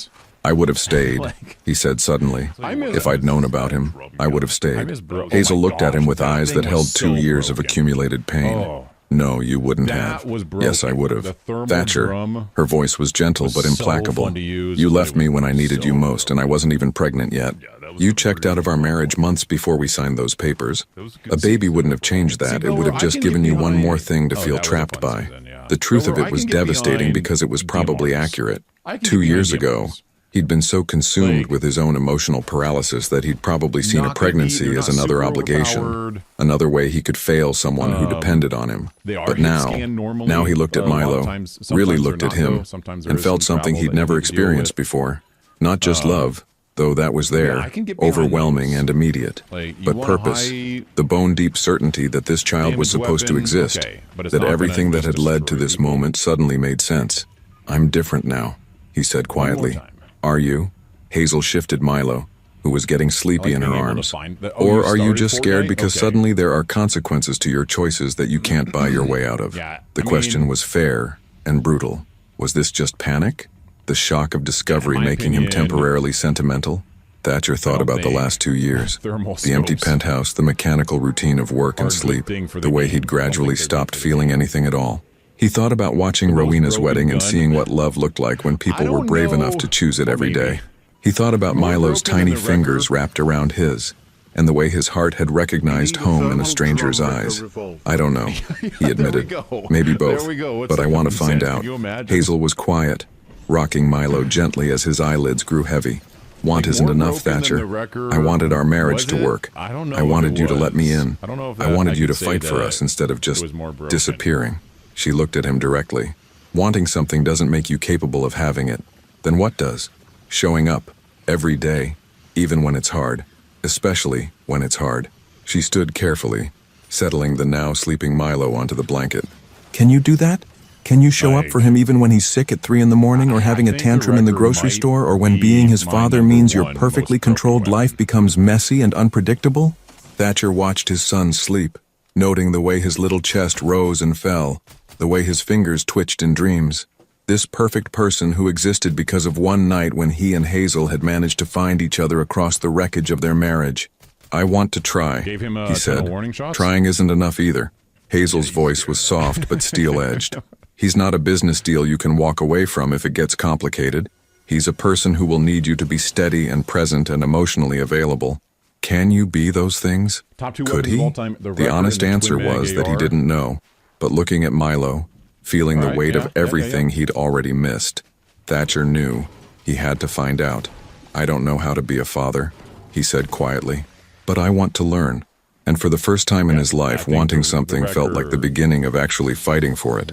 I would have stayed, he said suddenly. If I'd known about him, I would have stayed. Hazel looked at him with eyes that held 2 years of accumulated pain. No, you wouldn't have. Yes, I would have. Thatcher, her voice was gentle but implacable. You left me when I needed you most, and I wasn't even pregnant yet. You checked out of our marriage months before we signed those papers. A baby wouldn't have changed that. It would have just given you one more thing to feel trapped by. The truth of it was devastating because it was probably accurate. 2 years ago, he'd been so consumed with his own emotional paralysis that he'd probably seen a pregnancy as another obligation, another way he could fail someone who depended on him. But now he looked at Milo, really looked at him, and felt something he'd never experienced before. Not just love, though that was there, overwhelming and immediate, but purpose, the bone-deep certainty that this child was supposed to exist, that everything that had led to this moment suddenly made sense. I'm different now, he said quietly. Are you? Hazel shifted Milo, who was getting sleepy in her arms. Or are you just scared because suddenly there are consequences to your choices that you can't buy your way out of? The question was fair and brutal. Was this just panic? The shock of discovery making him temporarily sentimental? Thatcher thought about the last 2 years. The empty penthouse, the mechanical routine of work and sleep, the way he'd gradually stopped feeling anything at all. He thought about watching Rowena's wedding and seeing what love looked like when people were brave enough to choose it every day. He thought about Milo's tiny fingers wrapped around his, and the way his heart had recognized home in a stranger's eyes. I don't know, he admitted. Maybe both, but I want to find out. Hazel was quiet, rocking Milo gently as his eyelids grew heavy. Want isn't enough, Thatcher. I wanted our marriage to work. I wanted you to let me in. I wanted you to fight for us instead of just disappearing. She looked at him directly. Wanting something doesn't make you capable of having it. Then what does? Showing up. Every day. Even when it's hard. Especially when it's hard. She stood carefully, settling the now sleeping Milo onto the blanket. Can you do that? Can you show up for him even when he's sick at 3 in the morning or having a tantrum in the grocery store or when being his father means your perfectly controlled life becomes messy and unpredictable? Thatcher watched his son sleep, noting the way his little chest rose and fell, the way his fingers twitched in dreams. This perfect person who existed because of one night when he and Hazel had managed to find each other across the wreckage of their marriage. I want to try, he said. Trying isn't enough either. Hazel's voice was soft but steel-edged. He's not a business deal you can walk away from if it gets complicated. He's a person who will need you to be steady and present and emotionally available. Can you be those things? Could he? The honest answer was that he didn't know. But looking at Milo, feeling the weight of everything he'd already missed, Thatcher knew he had to find out. I don't know how to be a father, he said quietly, but I want to learn. And for the first time in his life, wanting something felt like the beginning of actually fighting for it.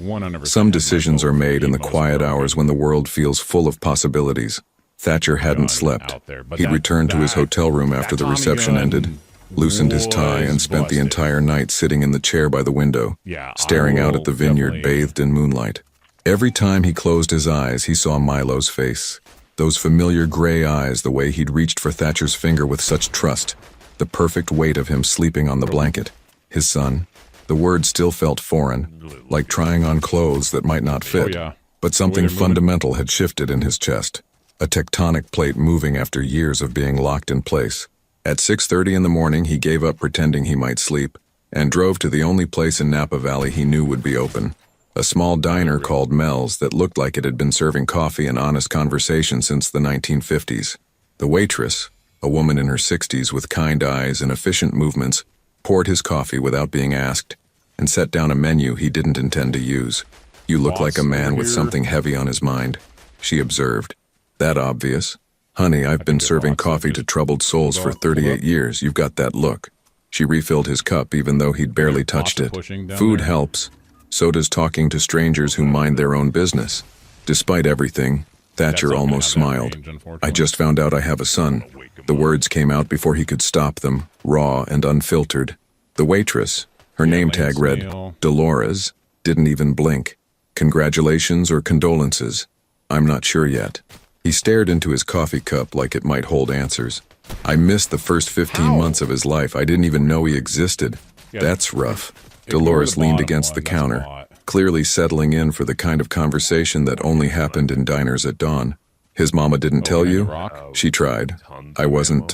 Some decisions are made in the quiet hours when the world feels full of possibilities. Thatcher hadn't slept. He'd returned to his hotel room after the reception ended, loosened his tie, and spent the entire night sitting in the chair by the window, staring out at the vineyard bathed in moonlight. Every time he closed his eyes, he saw Milo's face. Those familiar gray eyes, the way he'd reached for Thatcher's finger with such trust. The perfect weight of him sleeping on the blanket. His son. The word still felt foreign, like trying on clothes that might not fit. But something fundamental had shifted in his chest. A tectonic plate moving after years of being locked in place. At 6:30 in the morning, he gave up pretending he might sleep and drove to the only place in Napa Valley he knew would be open. A small diner called Mel's that looked like it had been serving coffee and honest conversation since the 1950s. The waitress, a woman in her 60s with kind eyes and efficient movements, poured his coffee without being asked and set down a menu he didn't intend to use. You look like a man with something heavy on his mind, she observed. That obvious? Honey, I've been serving coffee to troubled souls for 38 years. You've got that look. She refilled his cup even though he'd barely touched it. Food helps. So does talking to strangers who mind their own business. Despite everything, Thatcher almost smiled. I just found out I have a son. The words came out before he could stop them, raw and unfiltered. The waitress, her name tag read Dolores, didn't even blink. Congratulations or condolences? I'm not sure yet. He stared into his coffee cup like it might hold answers. I missed the first 15 months of his life. I didn't even know he existed. That's rough. Dolores leaned against the counter, clearly settling in for the kind of conversation that only happened in diners at dawn. His mama didn't tell you? She tried. I wasn't,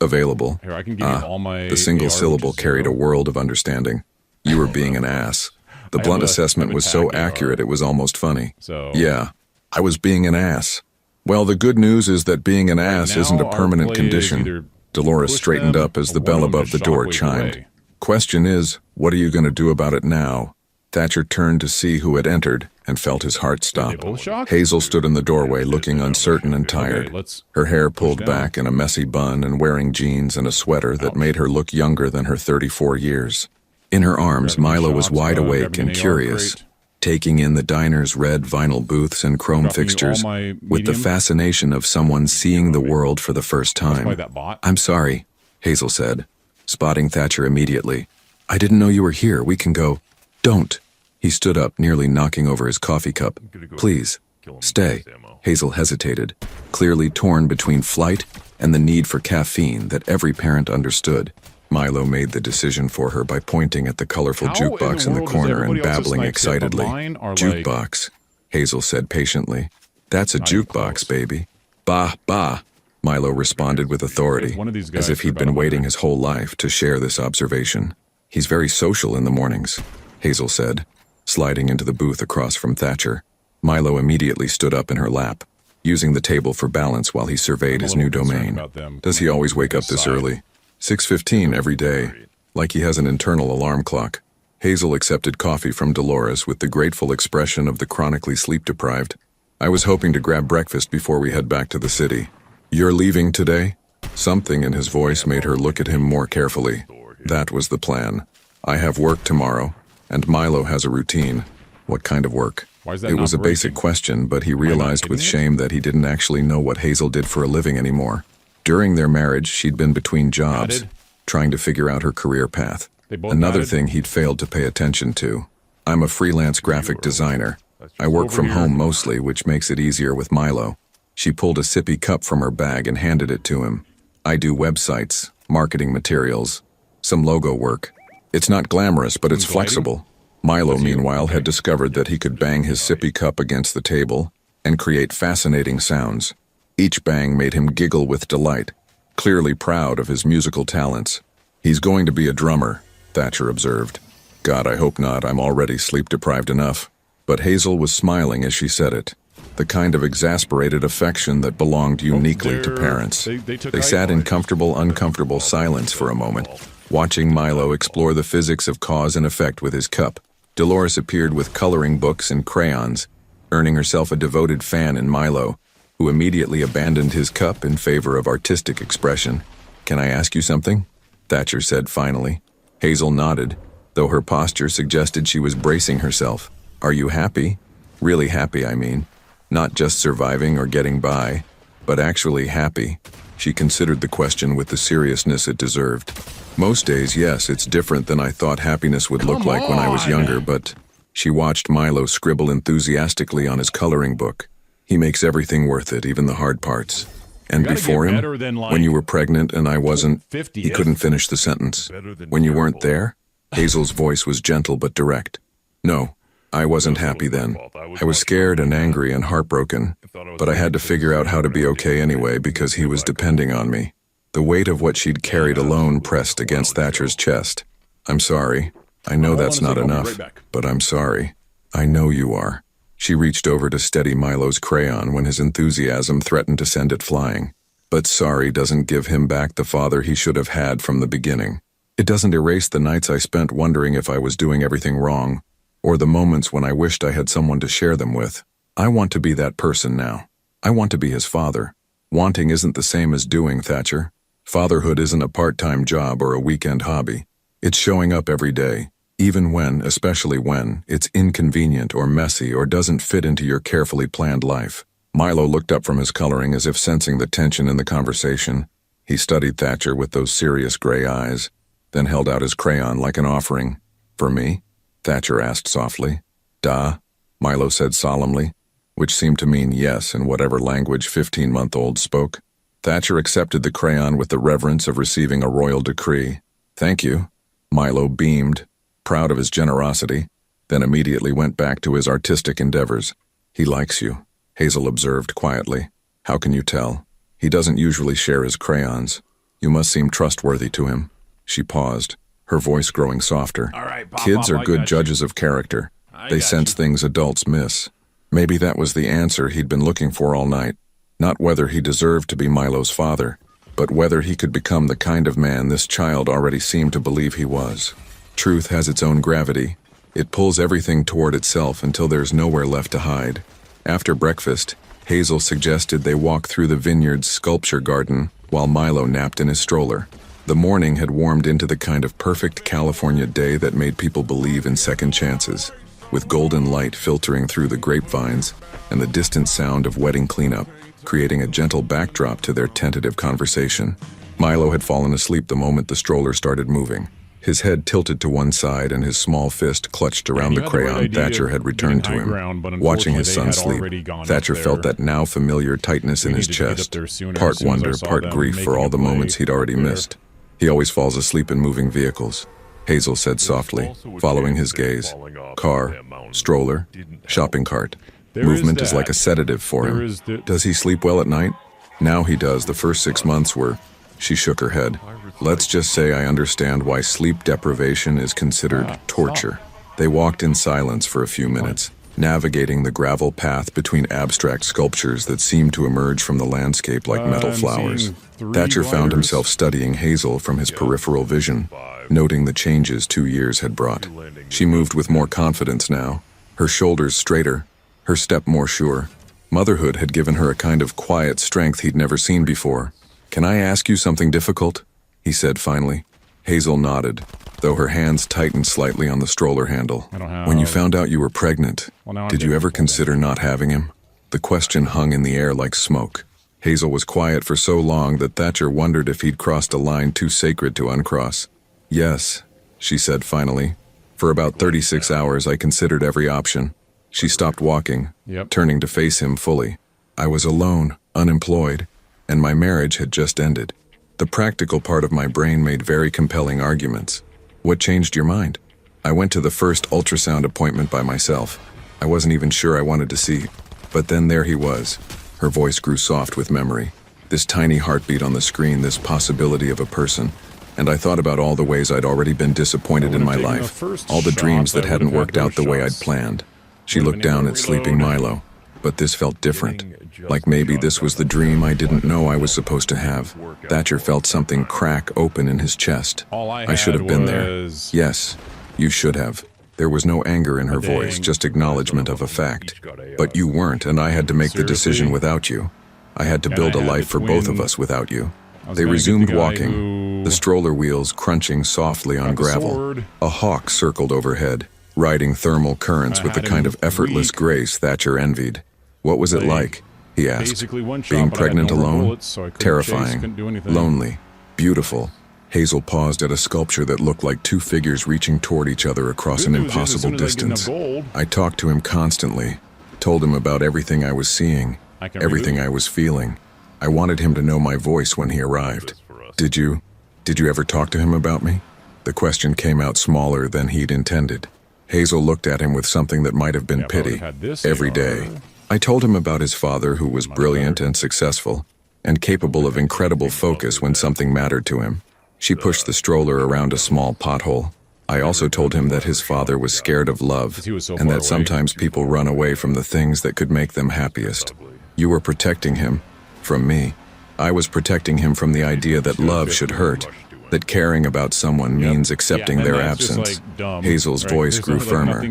available. The single syllable carried a world of understanding. You were being an ass. The blunt assessment was so accurate it was almost funny. Yeah, I was being an ass. Well, the good news is that being an ass isn't a permanent condition. Dolores straightened up as the bell above the door chimed. Question is, what are you going to do about it now? Thatcher turned to see who had entered and felt his heart stop. Hazel stood in the doorway looking uncertain and tired, her hair pulled back in a messy bun and wearing jeans and a sweater that made her look younger than her 34 years. In her arms, Milo was wide awake and curious, taking in the diner's red vinyl booths and chrome fixtures with the fascination of someone seeing the world for the first time. I'm sorry, Hazel said, spotting Thatcher immediately. I didn't know you were here. We can go. Don't. He stood up, nearly knocking over his coffee cup. Please, stay. Hazel hesitated, clearly torn between flight and the need for caffeine that every parent understood. Milo made the decision for her by pointing at the colorful jukebox in the corner and babbling excitedly. Jukebox, Hazel said patiently. That's a jukebox, baby. Bah, bah, Milo responded with authority, as if he'd been waiting his whole life to share this observation. He's very social in the mornings, Hazel said, sliding into the booth across from Thatcher. Milo immediately stood up in her lap, using the table for balance while he surveyed his new domain. Does he always wake up this early? 6:15 every day, like he has an internal alarm clock. Hazel accepted coffee from Dolores with the grateful expression of the chronically sleep-deprived. I was hoping to grab breakfast before we head back to the city. You're leaving today? Something in his voice made her look at him more carefully. That was the plan. I have work tomorrow, and Milo has a routine. What kind of work? It was a basic question, but he realized with shame that he didn't actually know what Hazel did for a living anymore. During their marriage, she'd been between jobs, trying to figure out her career path. Another thing he'd failed to pay attention to. I'm a freelance graphic designer. I work from home mostly, which makes it easier with Milo. She pulled a sippy cup from her bag and handed it to him. I do websites, marketing materials, some logo work. It's not glamorous, but it's flexible. Milo, meanwhile, had discovered that he could bang his sippy cup against the table and create fascinating sounds. Each bang made him giggle with delight, clearly proud of his musical talents. He's going to be a drummer, Thatcher observed. God, I hope not. I'm already sleep-deprived enough. But Hazel was smiling as she said it, the kind of exasperated affection that belonged uniquely to parents. They sat in comfortable, uncomfortable silence for a moment, watching Milo explore the physics of cause and effect with his cup. Dolores appeared with coloring books and crayons, earning herself a devoted fan in Milo, who immediately abandoned his cup in favor of artistic expression. Can I ask you something? Thatcher said finally. Hazel nodded, though her posture suggested she was bracing herself. Are you happy? Really happy, I mean. Not just surviving or getting by, but actually happy. She considered the question with the seriousness it deserved. Most days, yes, it's different than I thought happiness would look like when I was younger, but she watched Milo scribble enthusiastically on his coloring book. He makes everything worth it, even the hard parts. And before him, when you were pregnant and I wasn't, he couldn't finish the sentence. When you weren't there, Hazel's voice was gentle but direct. No, I wasn't happy then. I was scared and angry and heartbroken, but I had to figure out how to be okay anyway because he was depending on me. The weight of what she'd carried alone pressed against Thatcher's chest. I'm sorry. I know that's not enough, but I'm sorry. I know you are. She reached over to steady Milo's crayon when his enthusiasm threatened to send it flying. But sorry doesn't give him back the father he should have had from the beginning. It doesn't erase the nights I spent wondering if I was doing everything wrong, or the moments when I wished I had someone to share them with. I want to be that person now. I want to be his father. Wanting isn't the same as doing, Thatcher. Fatherhood isn't a part-time job or a weekend hobby. It's showing up every day, even when, especially when, it's inconvenient or messy or doesn't fit into your carefully planned life. Milo looked up from his coloring as if sensing the tension in the conversation. He studied Thatcher with those serious gray eyes, then held out his crayon like an offering. For me? Thatcher asked softly. Da, Milo said solemnly, which seemed to mean yes in whatever language 15-month-olds spoke. Thatcher accepted the crayon with the reverence of receiving a royal decree. Thank you. Milo beamed, proud of his generosity, then immediately went back to his artistic endeavors. He likes you, Hazel observed quietly. How can you tell? He doesn't usually share his crayons. You must seem trustworthy to him. She paused, her voice growing softer. All right, Pop, Kids are good judges of character. They sense things adults miss. Maybe that was the answer he'd been looking for all night. Not whether he deserved to be Milo's father, but whether he could become the kind of man this child already seemed to believe he was. Truth has its own gravity. It pulls everything toward itself until there's nowhere left to hide. After breakfast, Hazel suggested they walk through the vineyard's sculpture garden while Milo napped in his stroller. The morning had warmed into the kind of perfect California day that made people believe in second chances, with golden light filtering through the grapevines and the distant sound of wedding cleanup, creating a gentle backdrop to their tentative conversation. Milo had fallen asleep the moment the stroller started moving. His head tilted to one side and his small fist clutched around the crayon Thatcher had returned to him. Watching his son sleep, Thatcher felt that now familiar tightness in his chest, part wonder, part grief for all the moments he'd already missed. He always falls asleep in moving vehicles, Hazel said softly, following his gaze. Car, stroller, shopping cart. Movement is like a sedative for him. Does he sleep well at night? Now he does. The first 6 months were... She shook her head. Let's just say I understand why sleep deprivation is considered torture. They walked in silence for a few minutes, navigating the gravel path between abstract sculptures that seemed to emerge from the landscape like metal flowers. Thatcher found himself studying Hazel from his peripheral vision, noting the changes 2 years had brought. She moved with more confidence now, her shoulders straighter, her step more sure. Motherhood had given her a kind of quiet strength he'd never seen before. Can I ask you something difficult? He said finally. Hazel nodded. though her hands tightened slightly on the stroller handle. When you found out you were pregnant, did you ever consider not having him? The question hung in the air like smoke. Hazel was quiet for so long that Thatcher wondered if he'd crossed a line too sacred to uncross. Yes, she said finally. For about 36 hours I considered every option. She stopped walking, turning to face him fully. I was alone, unemployed, and my marriage had just ended. The practical part of my brain made very compelling arguments. What changed your mind? I went to the first ultrasound appointment by myself. I wasn't even sure I wanted to see. But then there he was. Her voice grew soft with memory. This tiny heartbeat on the screen, this possibility of a person. And I thought about all the ways I'd already been disappointed in my life. All the dreams that hadn't worked out the way I'd planned. She looked down at sleeping Milo. But this felt different. Like maybe this was the dream I didn't know I was supposed to have. Thatcher felt something crack open in his chest. I should have been there. Yes, you should have. There was no anger in her voice, just acknowledgement of a fact. But you weren't, and I had to make the decision without you. I had to build a life for both of us without you. They resumed walking, the stroller wheels crunching softly on gravel. A hawk circled overhead, riding thermal currents with the kind of effortless grace Thatcher envied. What was it like? He asked. Being pregnant alone? Terrifying. Lonely. Beautiful. Hazel paused at a sculpture that looked like two figures reaching toward each other across an impossible distance. I talked to him constantly, told him about everything I was seeing, everything I was feeling. I wanted him to know my voice when he arrived. Did you ever talk to him about me? The question came out smaller than he'd intended. Hazel looked at him with something that might have been pity. Every day. I told him about his father, who was brilliant and successful, and capable of incredible focus when something mattered to him. She pushed the stroller around a small pothole. I also told him that his father was scared of love, and that sometimes people run away from the things that could make them happiest. You were protecting him from me. I was protecting him from the idea that love should hurt, that caring about someone means accepting their absence. Hazel's voice grew firmer.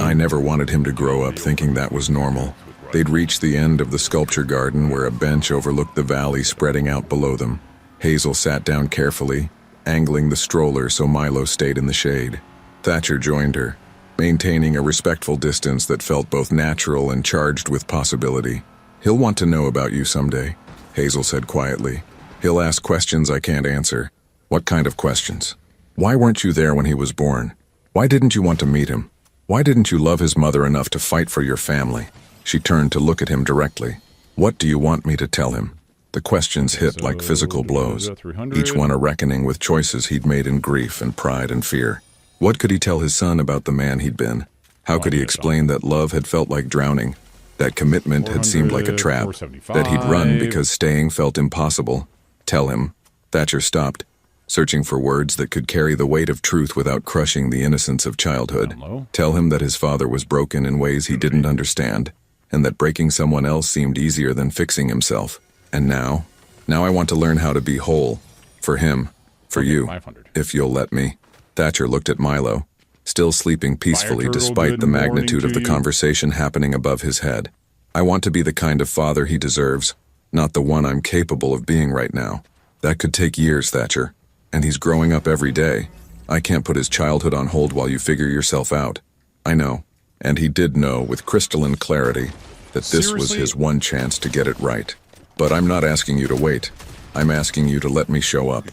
I never wanted him to grow up thinking that was normal. They'd reached the end of the sculpture garden where a bench overlooked the valley spreading out below them. Hazel sat down carefully, angling the stroller so Milo stayed in the shade. Thatcher joined her, maintaining a respectful distance that felt both natural and charged with possibility. He'll want to know about you someday, Hazel said quietly. He'll ask questions I can't answer. What kind of questions? Why weren't you there when he was born? Why didn't you want to meet him? Why didn't you love his mother enough to fight for your family? She turned to look at him directly. What do you want me to tell him? The questions hit like physical blows, each one a reckoning with choices he'd made in grief and pride and fear. What could he tell his son about the man he'd been? How could he explain that love had felt like drowning, that commitment had seemed like a trap, that he'd run because staying felt impossible? Tell him. Thatcher stopped, searching for words that could carry the weight of truth without crushing the innocence of childhood. Tell him that his father was broken in ways he didn't understand, and that breaking someone else seemed easier than fixing himself. And now I want to learn how to be whole. For him. For you. If you'll let me. Thatcher looked at Milo, still sleeping peacefully despite the magnitude of the conversation happening above his head. I want to be the kind of father he deserves, not the one I'm capable of being right now. That could take years, Thatcher. And he's growing up every day. I can't put his childhood on hold while you figure yourself out. I know. And he did know with crystalline clarity that this was his one chance to get it right. But I'm not asking you to wait. I'm asking you to let me show up.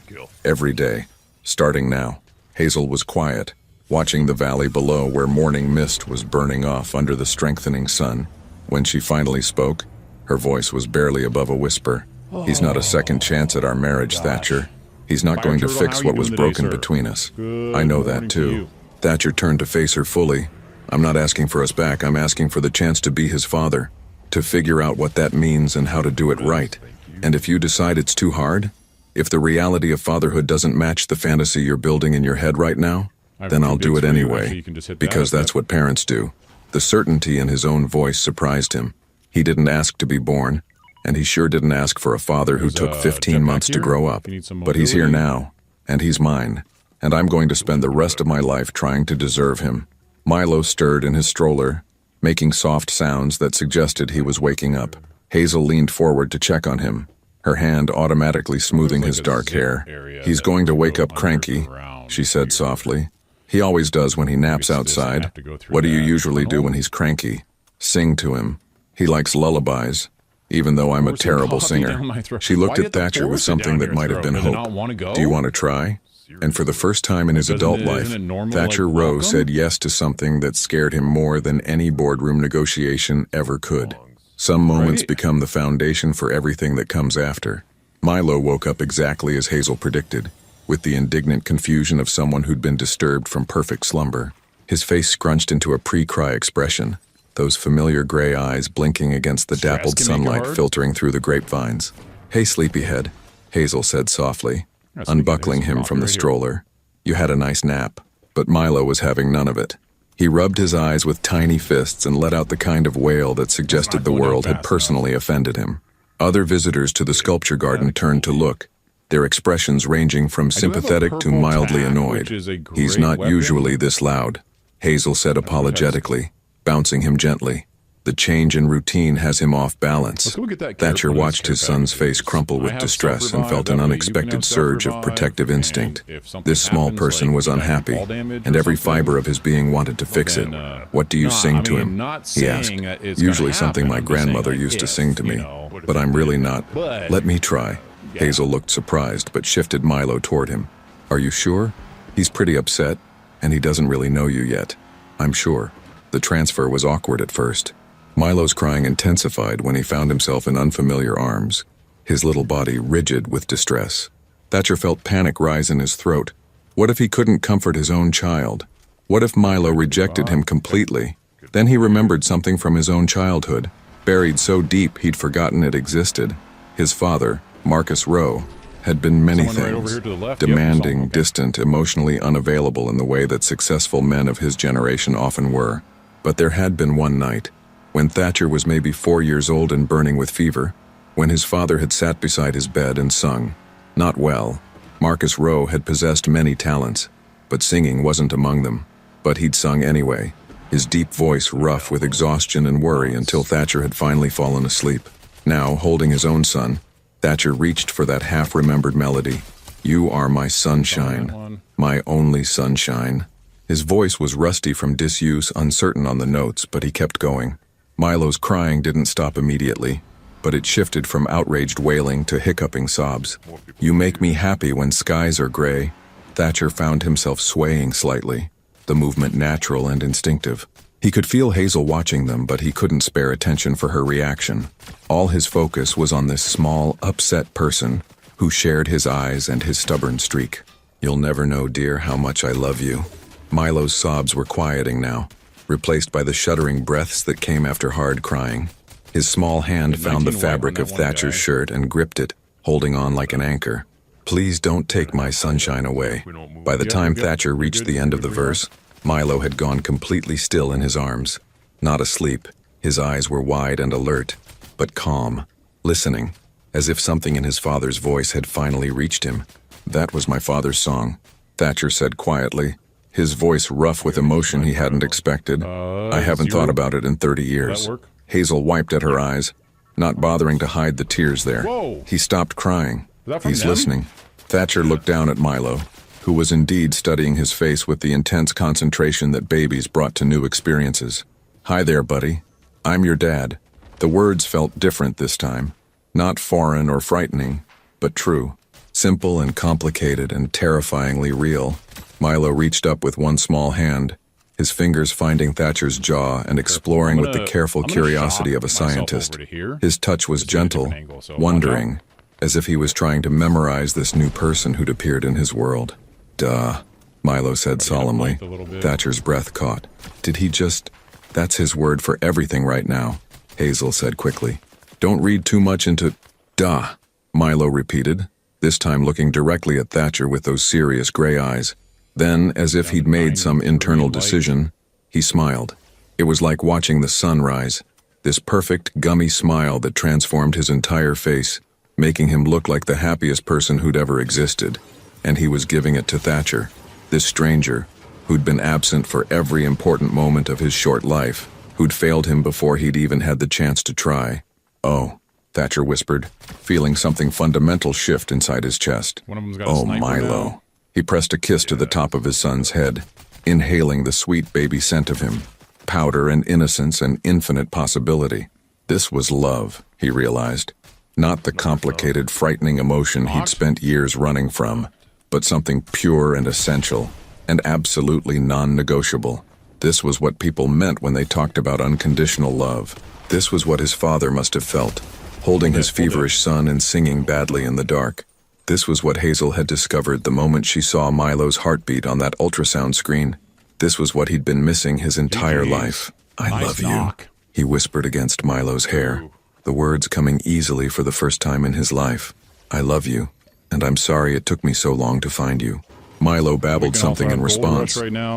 Every day. Starting now. Hazel was quiet, watching the valley below where morning mist was burning off under the strengthening sun. When she finally spoke, her voice was barely above a whisper. He's not a second chance at our marriage, Thatcher. He's not going to fix what was broken between us. I know that too. Thatcher turned to face her fully. I'm not asking for us back. I'm asking for the chance to be his father. To figure out what that means and how to do it right. And if you decide it's too hard, if the reality of fatherhood doesn't match the fantasy you're building in your head right now, then I'll do it anyway, because that's what parents do. The certainty in his own voice surprised him. He didn't ask to be born, and he sure didn't ask for a father who took 15 months to grow up. But he's here now, and he's mine, and I'm going to spend the rest of my life trying to deserve him. Milo stirred in his stroller, making soft sounds that suggested he was waking up. Hazel leaned forward to check on him, her hand automatically smoothing his dark hair. He's going to wake up cranky, she said softly. He always does when he naps outside. What do you usually do when he's cranky? Sing to him. He likes lullabies, even though I'm a terrible singer. She looked at Thatcher with something that might have been hope. Do you want to try? And for the first time in his adult life, Thatcher Rowe said yes to something that scared him more than any boardroom negotiation ever could. Some moments become the foundation for everything that comes after. Milo woke up exactly as Hazel predicted, with the indignant confusion of someone who'd been disturbed from perfect slumber. His face scrunched into a pre-cry expression, those familiar gray eyes blinking against the dappled sunlight filtering through the grapevines. "Hey, sleepyhead," Hazel said softly, unbuckling him from the stroller. "You had a nice nap." But Milo was having none of it. He rubbed his eyes with tiny fists and let out the kind of wail that suggested the world had personally offended him. Other visitors to the sculpture garden turned to look, their expressions ranging from sympathetic to mildly annoyed. "He's not usually this loud," Hazel said apologetically, bouncing him gently. "The change in routine has him off balance." Thatcher watched his son's face crumple with distress and felt an unexpected surge of protective instinct. This small person was unhappy, and every fiber of his being wanted to fix it. "What do you sing to him?" he asked. "Usually something my grandmother used to sing to me, but I'm really not. Let me try." Hazel looked surprised, but shifted Milo toward him. "Are you sure? He's pretty upset, and he doesn't really know you yet." "I'm sure." The transfer was awkward at first. Milo's crying intensified when he found himself in unfamiliar arms, his little body rigid with distress. Thatcher felt panic rise in his throat. What if he couldn't comfort his own child? What if Milo rejected him completely? Then he remembered something from his own childhood, buried so deep he'd forgotten it existed. His father, Marcus Rowe, had been many things, demanding, distant, emotionally unavailable in the way that successful men of his generation often were. But there had been one night, when Thatcher was maybe 4 years old and burning with fever, when his father had sat beside his bed and sung. Not well. Marcus Rowe had possessed many talents, but singing wasn't among them. But he'd sung anyway, his deep voice rough with exhaustion and worry until Thatcher had finally fallen asleep. Now, holding his own son, Thatcher reached for that half-remembered melody. "You are my sunshine, my only sunshine." His voice was rusty from disuse, uncertain on the notes, but he kept going. Milo's crying didn't stop immediately, but it shifted from outraged wailing to hiccuping sobs. "You make me happy when skies are gray." Thatcher found himself swaying slightly, the movement natural and instinctive. He could feel Hazel watching them, but he couldn't spare attention for her reaction. All his focus was on this small, upset person who shared his eyes and his stubborn streak. "You'll never know, dear, how much I love you." Milo's sobs were quieting now, replaced by the shuddering breaths that came after hard crying. His small hand found the fabric of Thatcher's shirt and gripped it, holding on like an anchor. "Please don't take my sunshine away." By the time Thatcher reached the end of the verse, Milo had gone completely still in his arms. Not asleep, his eyes were wide and alert, but calm, listening, as if something in his father's voice had finally reached him. "That was my father's song," Thatcher said quietly, his voice rough with emotion he hadn't expected. "I haven't thought about it in 30 years. Hazel wiped at her eyes, not bothering to hide the tears there. He stopped crying. "He's listening." Thatcher looked down at Milo, who was indeed studying his face with the intense concentration that babies brought to new experiences. "Hi there, buddy. I'm your dad." The words felt different this time. Not foreign or frightening, but true. Simple and complicated and terrifyingly real. Milo reached up with one small hand, his fingers finding Thatcher's jaw and exploring with the careful curiosity of a scientist. His touch was gentle, wondering, as if he was trying to memorize this new person who'd appeared in his world. "Duh," Milo said solemnly. Thatcher's breath caught. "Did he just... That's his word for everything right now," Hazel said quickly. "Don't read too much into..." "Duh," Milo repeated, this time looking directly at Thatcher with those serious gray eyes. Then, as if he'd made some internal decision, he smiled. It was like watching the sun rise, this perfect, gummy smile that transformed his entire face, making him look like the happiest person who'd ever existed. And he was giving it to Thatcher, this stranger, who'd been absent for every important moment of his short life, who'd failed him before he'd even had the chance to try. "Oh," Thatcher whispered, feeling something fundamental shift inside his chest. "Oh, Milo." He pressed a kiss to the top of his son's head, inhaling the sweet baby scent of him, powder and innocence and infinite possibility. This was love, he realized. Not the complicated, frightening emotion he'd spent years running from, but something pure and essential, and absolutely non-negotiable. This was what people meant when they talked about unconditional love. This was what his father must have felt, holding his feverish son and singing badly in the dark. This was what Hazel had discovered the moment she saw Milo's heartbeat on that ultrasound screen. This was what he'd been missing his entire life. "I love you," he whispered against Milo's hair, the words coming easily for the first time in his life. "I love you, and I'm sorry it took me so long to find you." Milo babbled something in response,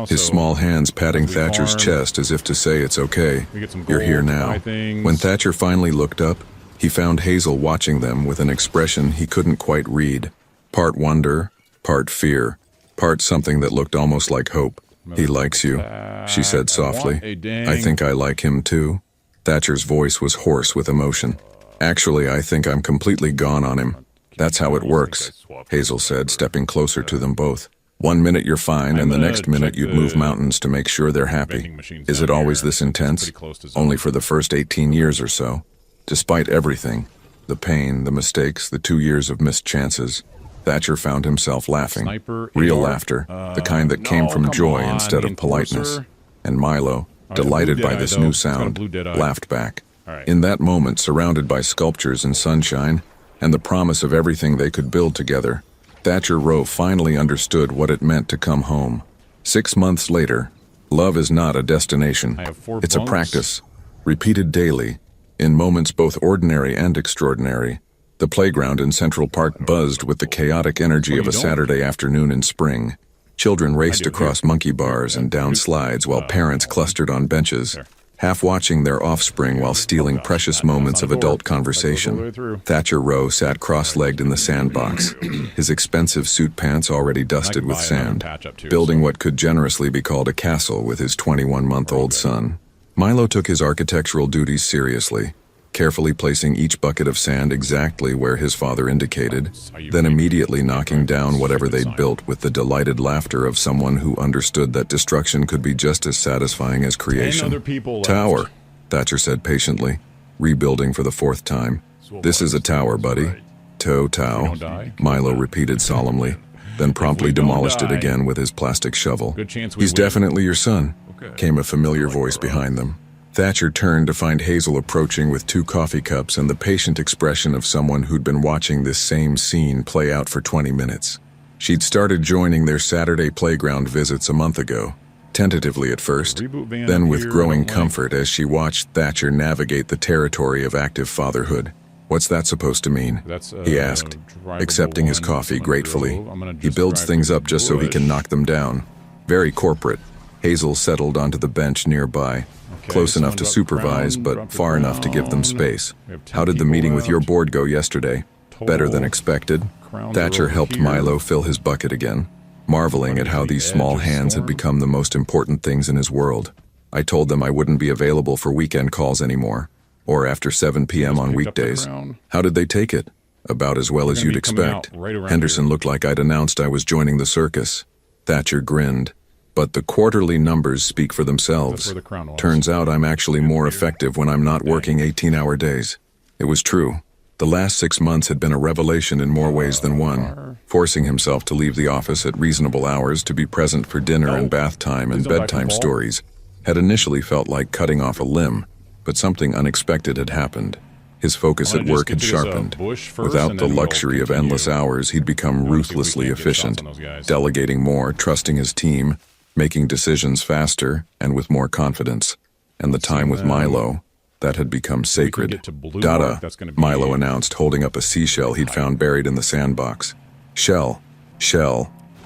his small hands patting Thatcher's chest as if to say it's okay, you're here now. When Thatcher finally looked up, he found Hazel watching them with an expression he couldn't quite read. Part wonder, part fear, part something that looked almost like hope. "He likes you," she said softly. "I think I like him too." Thatcher's voice was hoarse with emotion. "Actually, I think I'm completely gone on him. That's how it works," Hazel said, stepping closer to them both. "One minute you're fine, and the next minute you'd move mountains to make sure they're happy. Is it always this intense? Only for the first 18 years or so. Despite everything, the pain, the mistakes, the 2 years of missed chances, Thatcher found himself laughing. Real laughter, the kind that came from joy instead of politeness. And Milo, delighted by this new sound, laughed back. In that moment, surrounded by sculptures and sunshine, and the promise of everything they could build together, Thatcher Rowe finally understood what it meant to come home. 6 months later, love is not a destination. It's a practice, repeated daily, in moments both ordinary and extraordinary. The playground in Central Park buzzed with the chaotic energy of a Saturday afternoon in spring. Children raced across monkey bars and down slides while parents clustered on benches, half watching their offspring while stealing precious moments of adult conversation. Thatcher Rowe sat cross-legged in the sandbox, his expensive suit pants already dusted with sand, building what could generously be called a castle with his 21-month-old son. Milo took his architectural duties seriously, carefully placing each bucket of sand exactly where his father indicated, then immediately knocking down whatever they'd built with the delighted laughter of someone who understood that destruction could be just as satisfying as creation. "Tower," Thatcher said patiently, rebuilding for the 4th time. "This is a tower, buddy." "Tow," Milo repeated solemnly, then promptly demolished it again with his plastic shovel. "He's definitely your son," came a familiar voice behind them. Thatcher turned to find Hazel approaching with 2 coffee cups and the patient expression of someone who'd been watching this same scene play out for 20 minutes. She'd started joining their Saturday playground visits a month ago, tentatively at first, then with growing comfort as she watched Thatcher navigate the territory of active fatherhood. "What's that supposed to mean?" he asked, accepting his coffee gratefully. "He builds things up just so he can knock them down." Very corporate. Hazel settled onto the bench nearby, close enough to supervise, but far enough to give them space. "How did the meeting with your board go yesterday?" "Better than expected." Thatcher helped Milo fill his bucket again, marveling at how these small hands had become the most important things in his world. "I told them I wouldn't be available for weekend calls anymore, or after 7 p.m. on weekdays." "How did they take it?" "About as well as you'd expect. Henderson looked like I'd announced I was joining the circus." Thatcher grinned. "But the quarterly numbers speak for themselves. Turns out I'm actually more effective when I'm not working 18-hour days." It was true. The last 6 months had been a revelation in more ways than one. Forcing himself to leave the office at reasonable hours to be present for dinner and bath time and bedtime stories had initially felt like cutting off a limb, but something unexpected had happened. His focus at work had sharpened. Without the luxury of endless hours, he'd become ruthlessly efficient, delegating more, trusting his team, making decisions faster and with more confidence. And the time with Milo, that had become sacred. "Dada," Milo announced, holding up a seashell he'd found buried in the sandbox. Shell,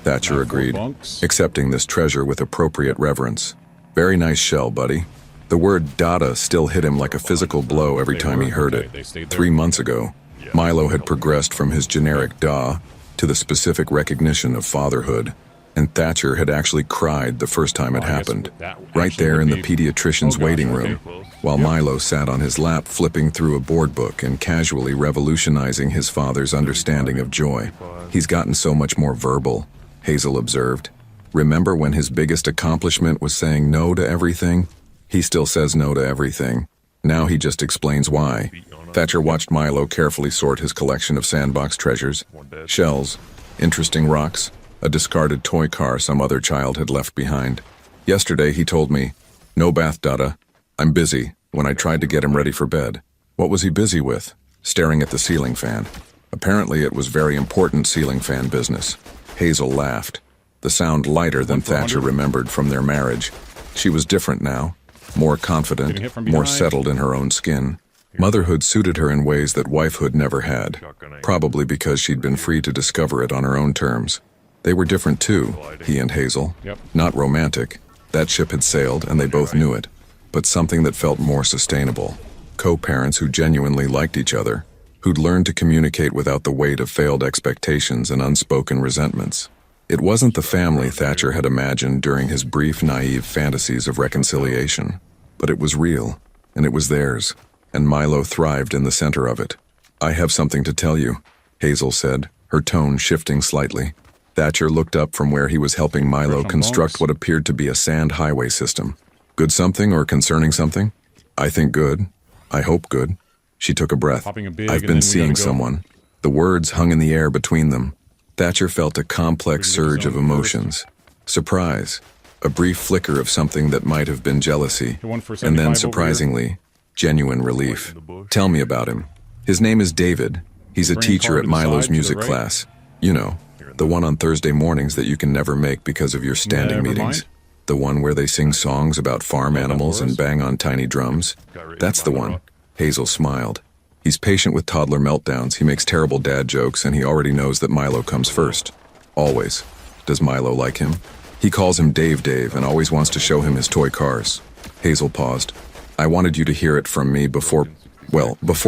Thatcher agreed, accepting this treasure with appropriate reverence. "Very nice shell, buddy." The word "dada" still hit him like a physical blow every time he heard it. 3 months ago, Milo had progressed from his generic "da" to the specific recognition of fatherhood. And Thatcher had actually cried the first time it happened, right there in the pediatrician's waiting room, while Milo sat on his lap flipping through a board book and casually revolutionizing his father's understanding of joy. "He's gotten so much more verbal," Hazel observed. Remember when his biggest accomplishment was saying no to everything? He still says no to everything. Now he just explains why. Thatcher watched Milo carefully sort his collection of sandbox treasures. Shells, interesting rocks, a discarded toy car some other child had left behind. Yesterday he told me, "No bath, Dada. I'm busy," when I tried to get him ready for bed. What was he busy with? Staring at the ceiling fan. Apparently it was very important ceiling fan business. Hazel laughed, the sound lighter than Thatcher remembered from their marriage. She was different now, more confident, more settled in her own skin. Motherhood suited her in ways that wifehood never had, probably because she'd been free to discover it on her own terms. They were different too, he and Hazel. Not romantic. That ship had sailed and they both knew it. But something that felt more sustainable. Co-parents who genuinely liked each other, who'd learned to communicate without the weight of failed expectations and unspoken resentments. It wasn't the family Thatcher had imagined during his brief, naive fantasies of reconciliation, but it was real, and it was theirs, and Milo thrived in the center of it. "I have something to tell you," Hazel said, her tone shifting slightly. Thatcher looked up from where he was helping Milo construct what appeared to be a sand highway system. "Good something or concerning something?" "I think good. I hope good." She took a breath. "I've been seeing someone." The words hung in the air between them. Thatcher felt a complex surge of emotions. Surprise, a brief flicker of something that might have been jealousy, and then, surprisingly, genuine relief. "Tell me about him." "His name is David. He's a teacher at Milo's music class. You know, the one on Thursday mornings that you can never make because of your standing meetings. The one where they sing songs about farm animals and bang on tiny drums. That's the one." Hazel smiled. "He's patient with toddler meltdowns, he makes terrible dad jokes, and he already knows that Milo comes first. Always. Does Milo like him?" "He calls him Dave and always wants to show him his toy cars." Hazel paused. "I wanted you to hear it from me before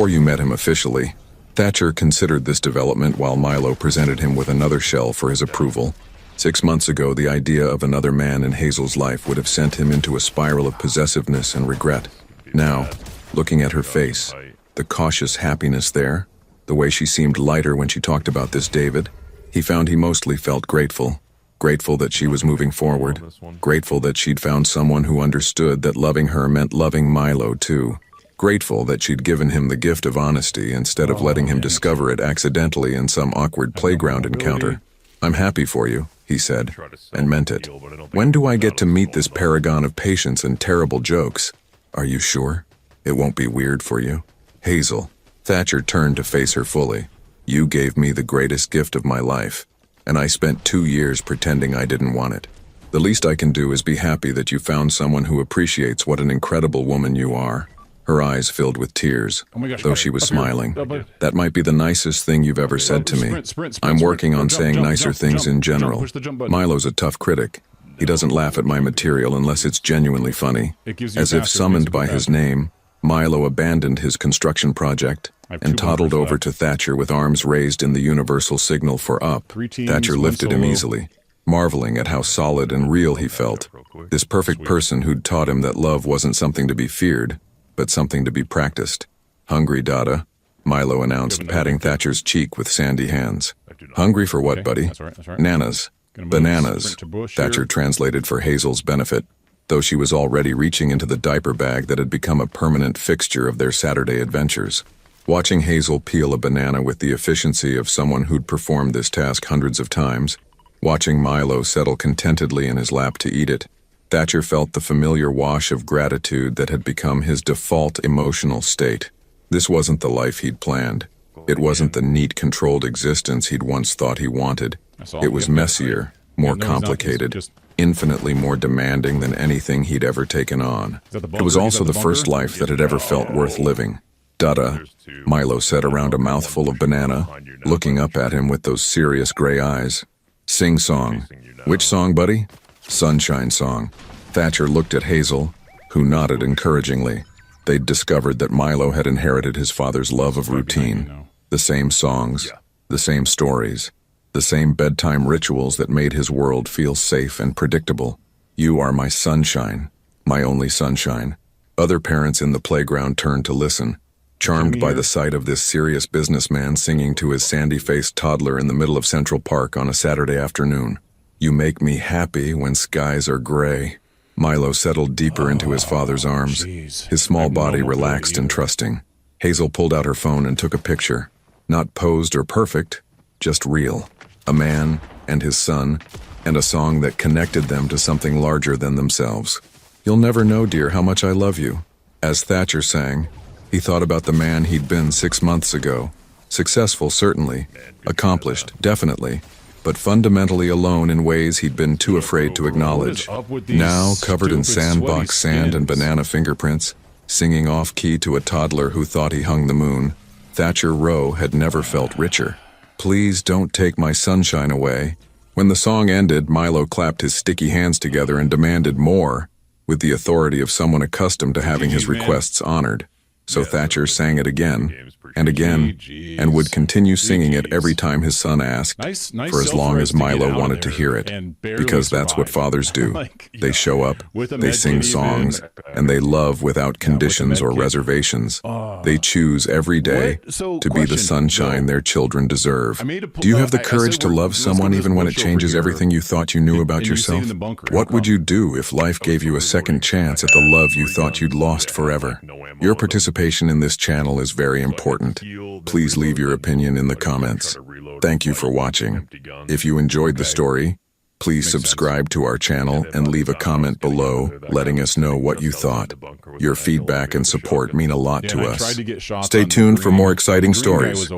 you met him officially." Thatcher considered this development while Milo presented him with another shell for his approval. 6 months ago, the idea of another man in Hazel's life would have sent him into a spiral of possessiveness and regret. Now, looking at her face, the cautious happiness there, the way she seemed lighter when she talked about this David, he found he mostly felt grateful. Grateful that she was moving forward. Grateful that she'd found someone who understood that loving her meant loving Milo too. Grateful that she'd given him the gift of honesty instead of letting him discover it accidentally in some awkward playground encounter. "I'm happy for you," he said, and meant it. "When do I get to meet this paragon of patience and terrible jokes? Are you sure? It won't be weird for you?" "Hazel." Thatcher turned to face her fully. "You gave me the greatest gift of my life, and I spent 2 years pretending I didn't want it. The least I can do is be happy that you found someone who appreciates what an incredible woman you are." Her eyes filled with tears, though she was smiling. "That might be the nicest thing you've ever said to me. I'm working on saying nicer things in general. Milo's a tough critic. He doesn't laugh at my material unless it's genuinely funny." As if summoned by his name, Milo abandoned his construction project and toddled over to Thatcher with arms raised in the universal signal for up. Thatcher lifted him easily, marveling at how solid and real he felt. This perfect person who'd taught him that love wasn't something to be feared, but something to be practiced. "Hungry, Dada," Milo announced, patting Thatcher's cheek with sandy hands. "Hungry for what, buddy?" "Nanas. Bananas," Thatcher translated for Hazel's benefit, though she was already reaching into the diaper bag that had become a permanent fixture of their Saturday adventures. Watching Hazel peel a banana with the efficiency of someone who'd performed this task hundreds of times, watching Milo settle contentedly in his lap to eat it, Thatcher felt the familiar wash of gratitude that had become his default emotional state. This wasn't the life he'd planned. It wasn't the neat, controlled existence he'd once thought he wanted. It was messier, more complicated, infinitely more demanding than anything he'd ever taken on. It was also the first life that had ever felt worth living. "Dada," Milo said around a mouthful of banana, looking up at him with those serious gray eyes. "Sing song." "Which song, buddy?" "Sunshine Song." Thatcher looked at Hazel, who nodded encouragingly. They'd discovered that Milo had inherited his father's love of routine. The same songs, the same stories, the same bedtime rituals that made his world feel safe and predictable. "You are my sunshine, my only sunshine." Other parents in the playground turned to listen, charmed by the sight of this serious businessman singing to his sandy-faced toddler in the middle of Central Park on a Saturday afternoon. You make me happy when skies are gray. Milo settled deeper into his father's arms, his small body relaxed and trusting. Hazel pulled out her phone and took a picture. Not posed or perfect, just real. A man and his son, and a song that connected them to something larger than themselves. You'll never know, dear, how much I love you. As Thatcher sang, he thought about the man he'd been 6 months ago. Successful, certainly. Accomplished, definitely. But fundamentally alone in ways he'd been too afraid to acknowledge. Now, covered in sandbox sand and banana fingerprints, singing off-key to a toddler who thought he hung the moon, Thatcher Rowe had never felt richer. Please don't take my sunshine away. When the song ended, Milo clapped his sticky hands together and demanded more, with the authority of someone accustomed to having his requests honored. So Thatcher sang it again and again, and would continue singing it every time his son asked, for as long as Milo wanted to hear it, because that's what fathers do. They show up, they sing songs, and they love without conditions or reservations. They choose every day to be the sunshine their children deserve. Do you have the courage to love someone even when it changes everything you thought you knew about yourself? What would you do if life gave you a second chance at the love you thought you'd lost forever? Your participation in this channel is very important. Please leave your opinion in the comments. Thank you for watching. If you enjoyed the story, please subscribe to our channel and leave a comment below letting us know what you thought. Your feedback and support mean a lot to us. Stay tuned for more exciting stories.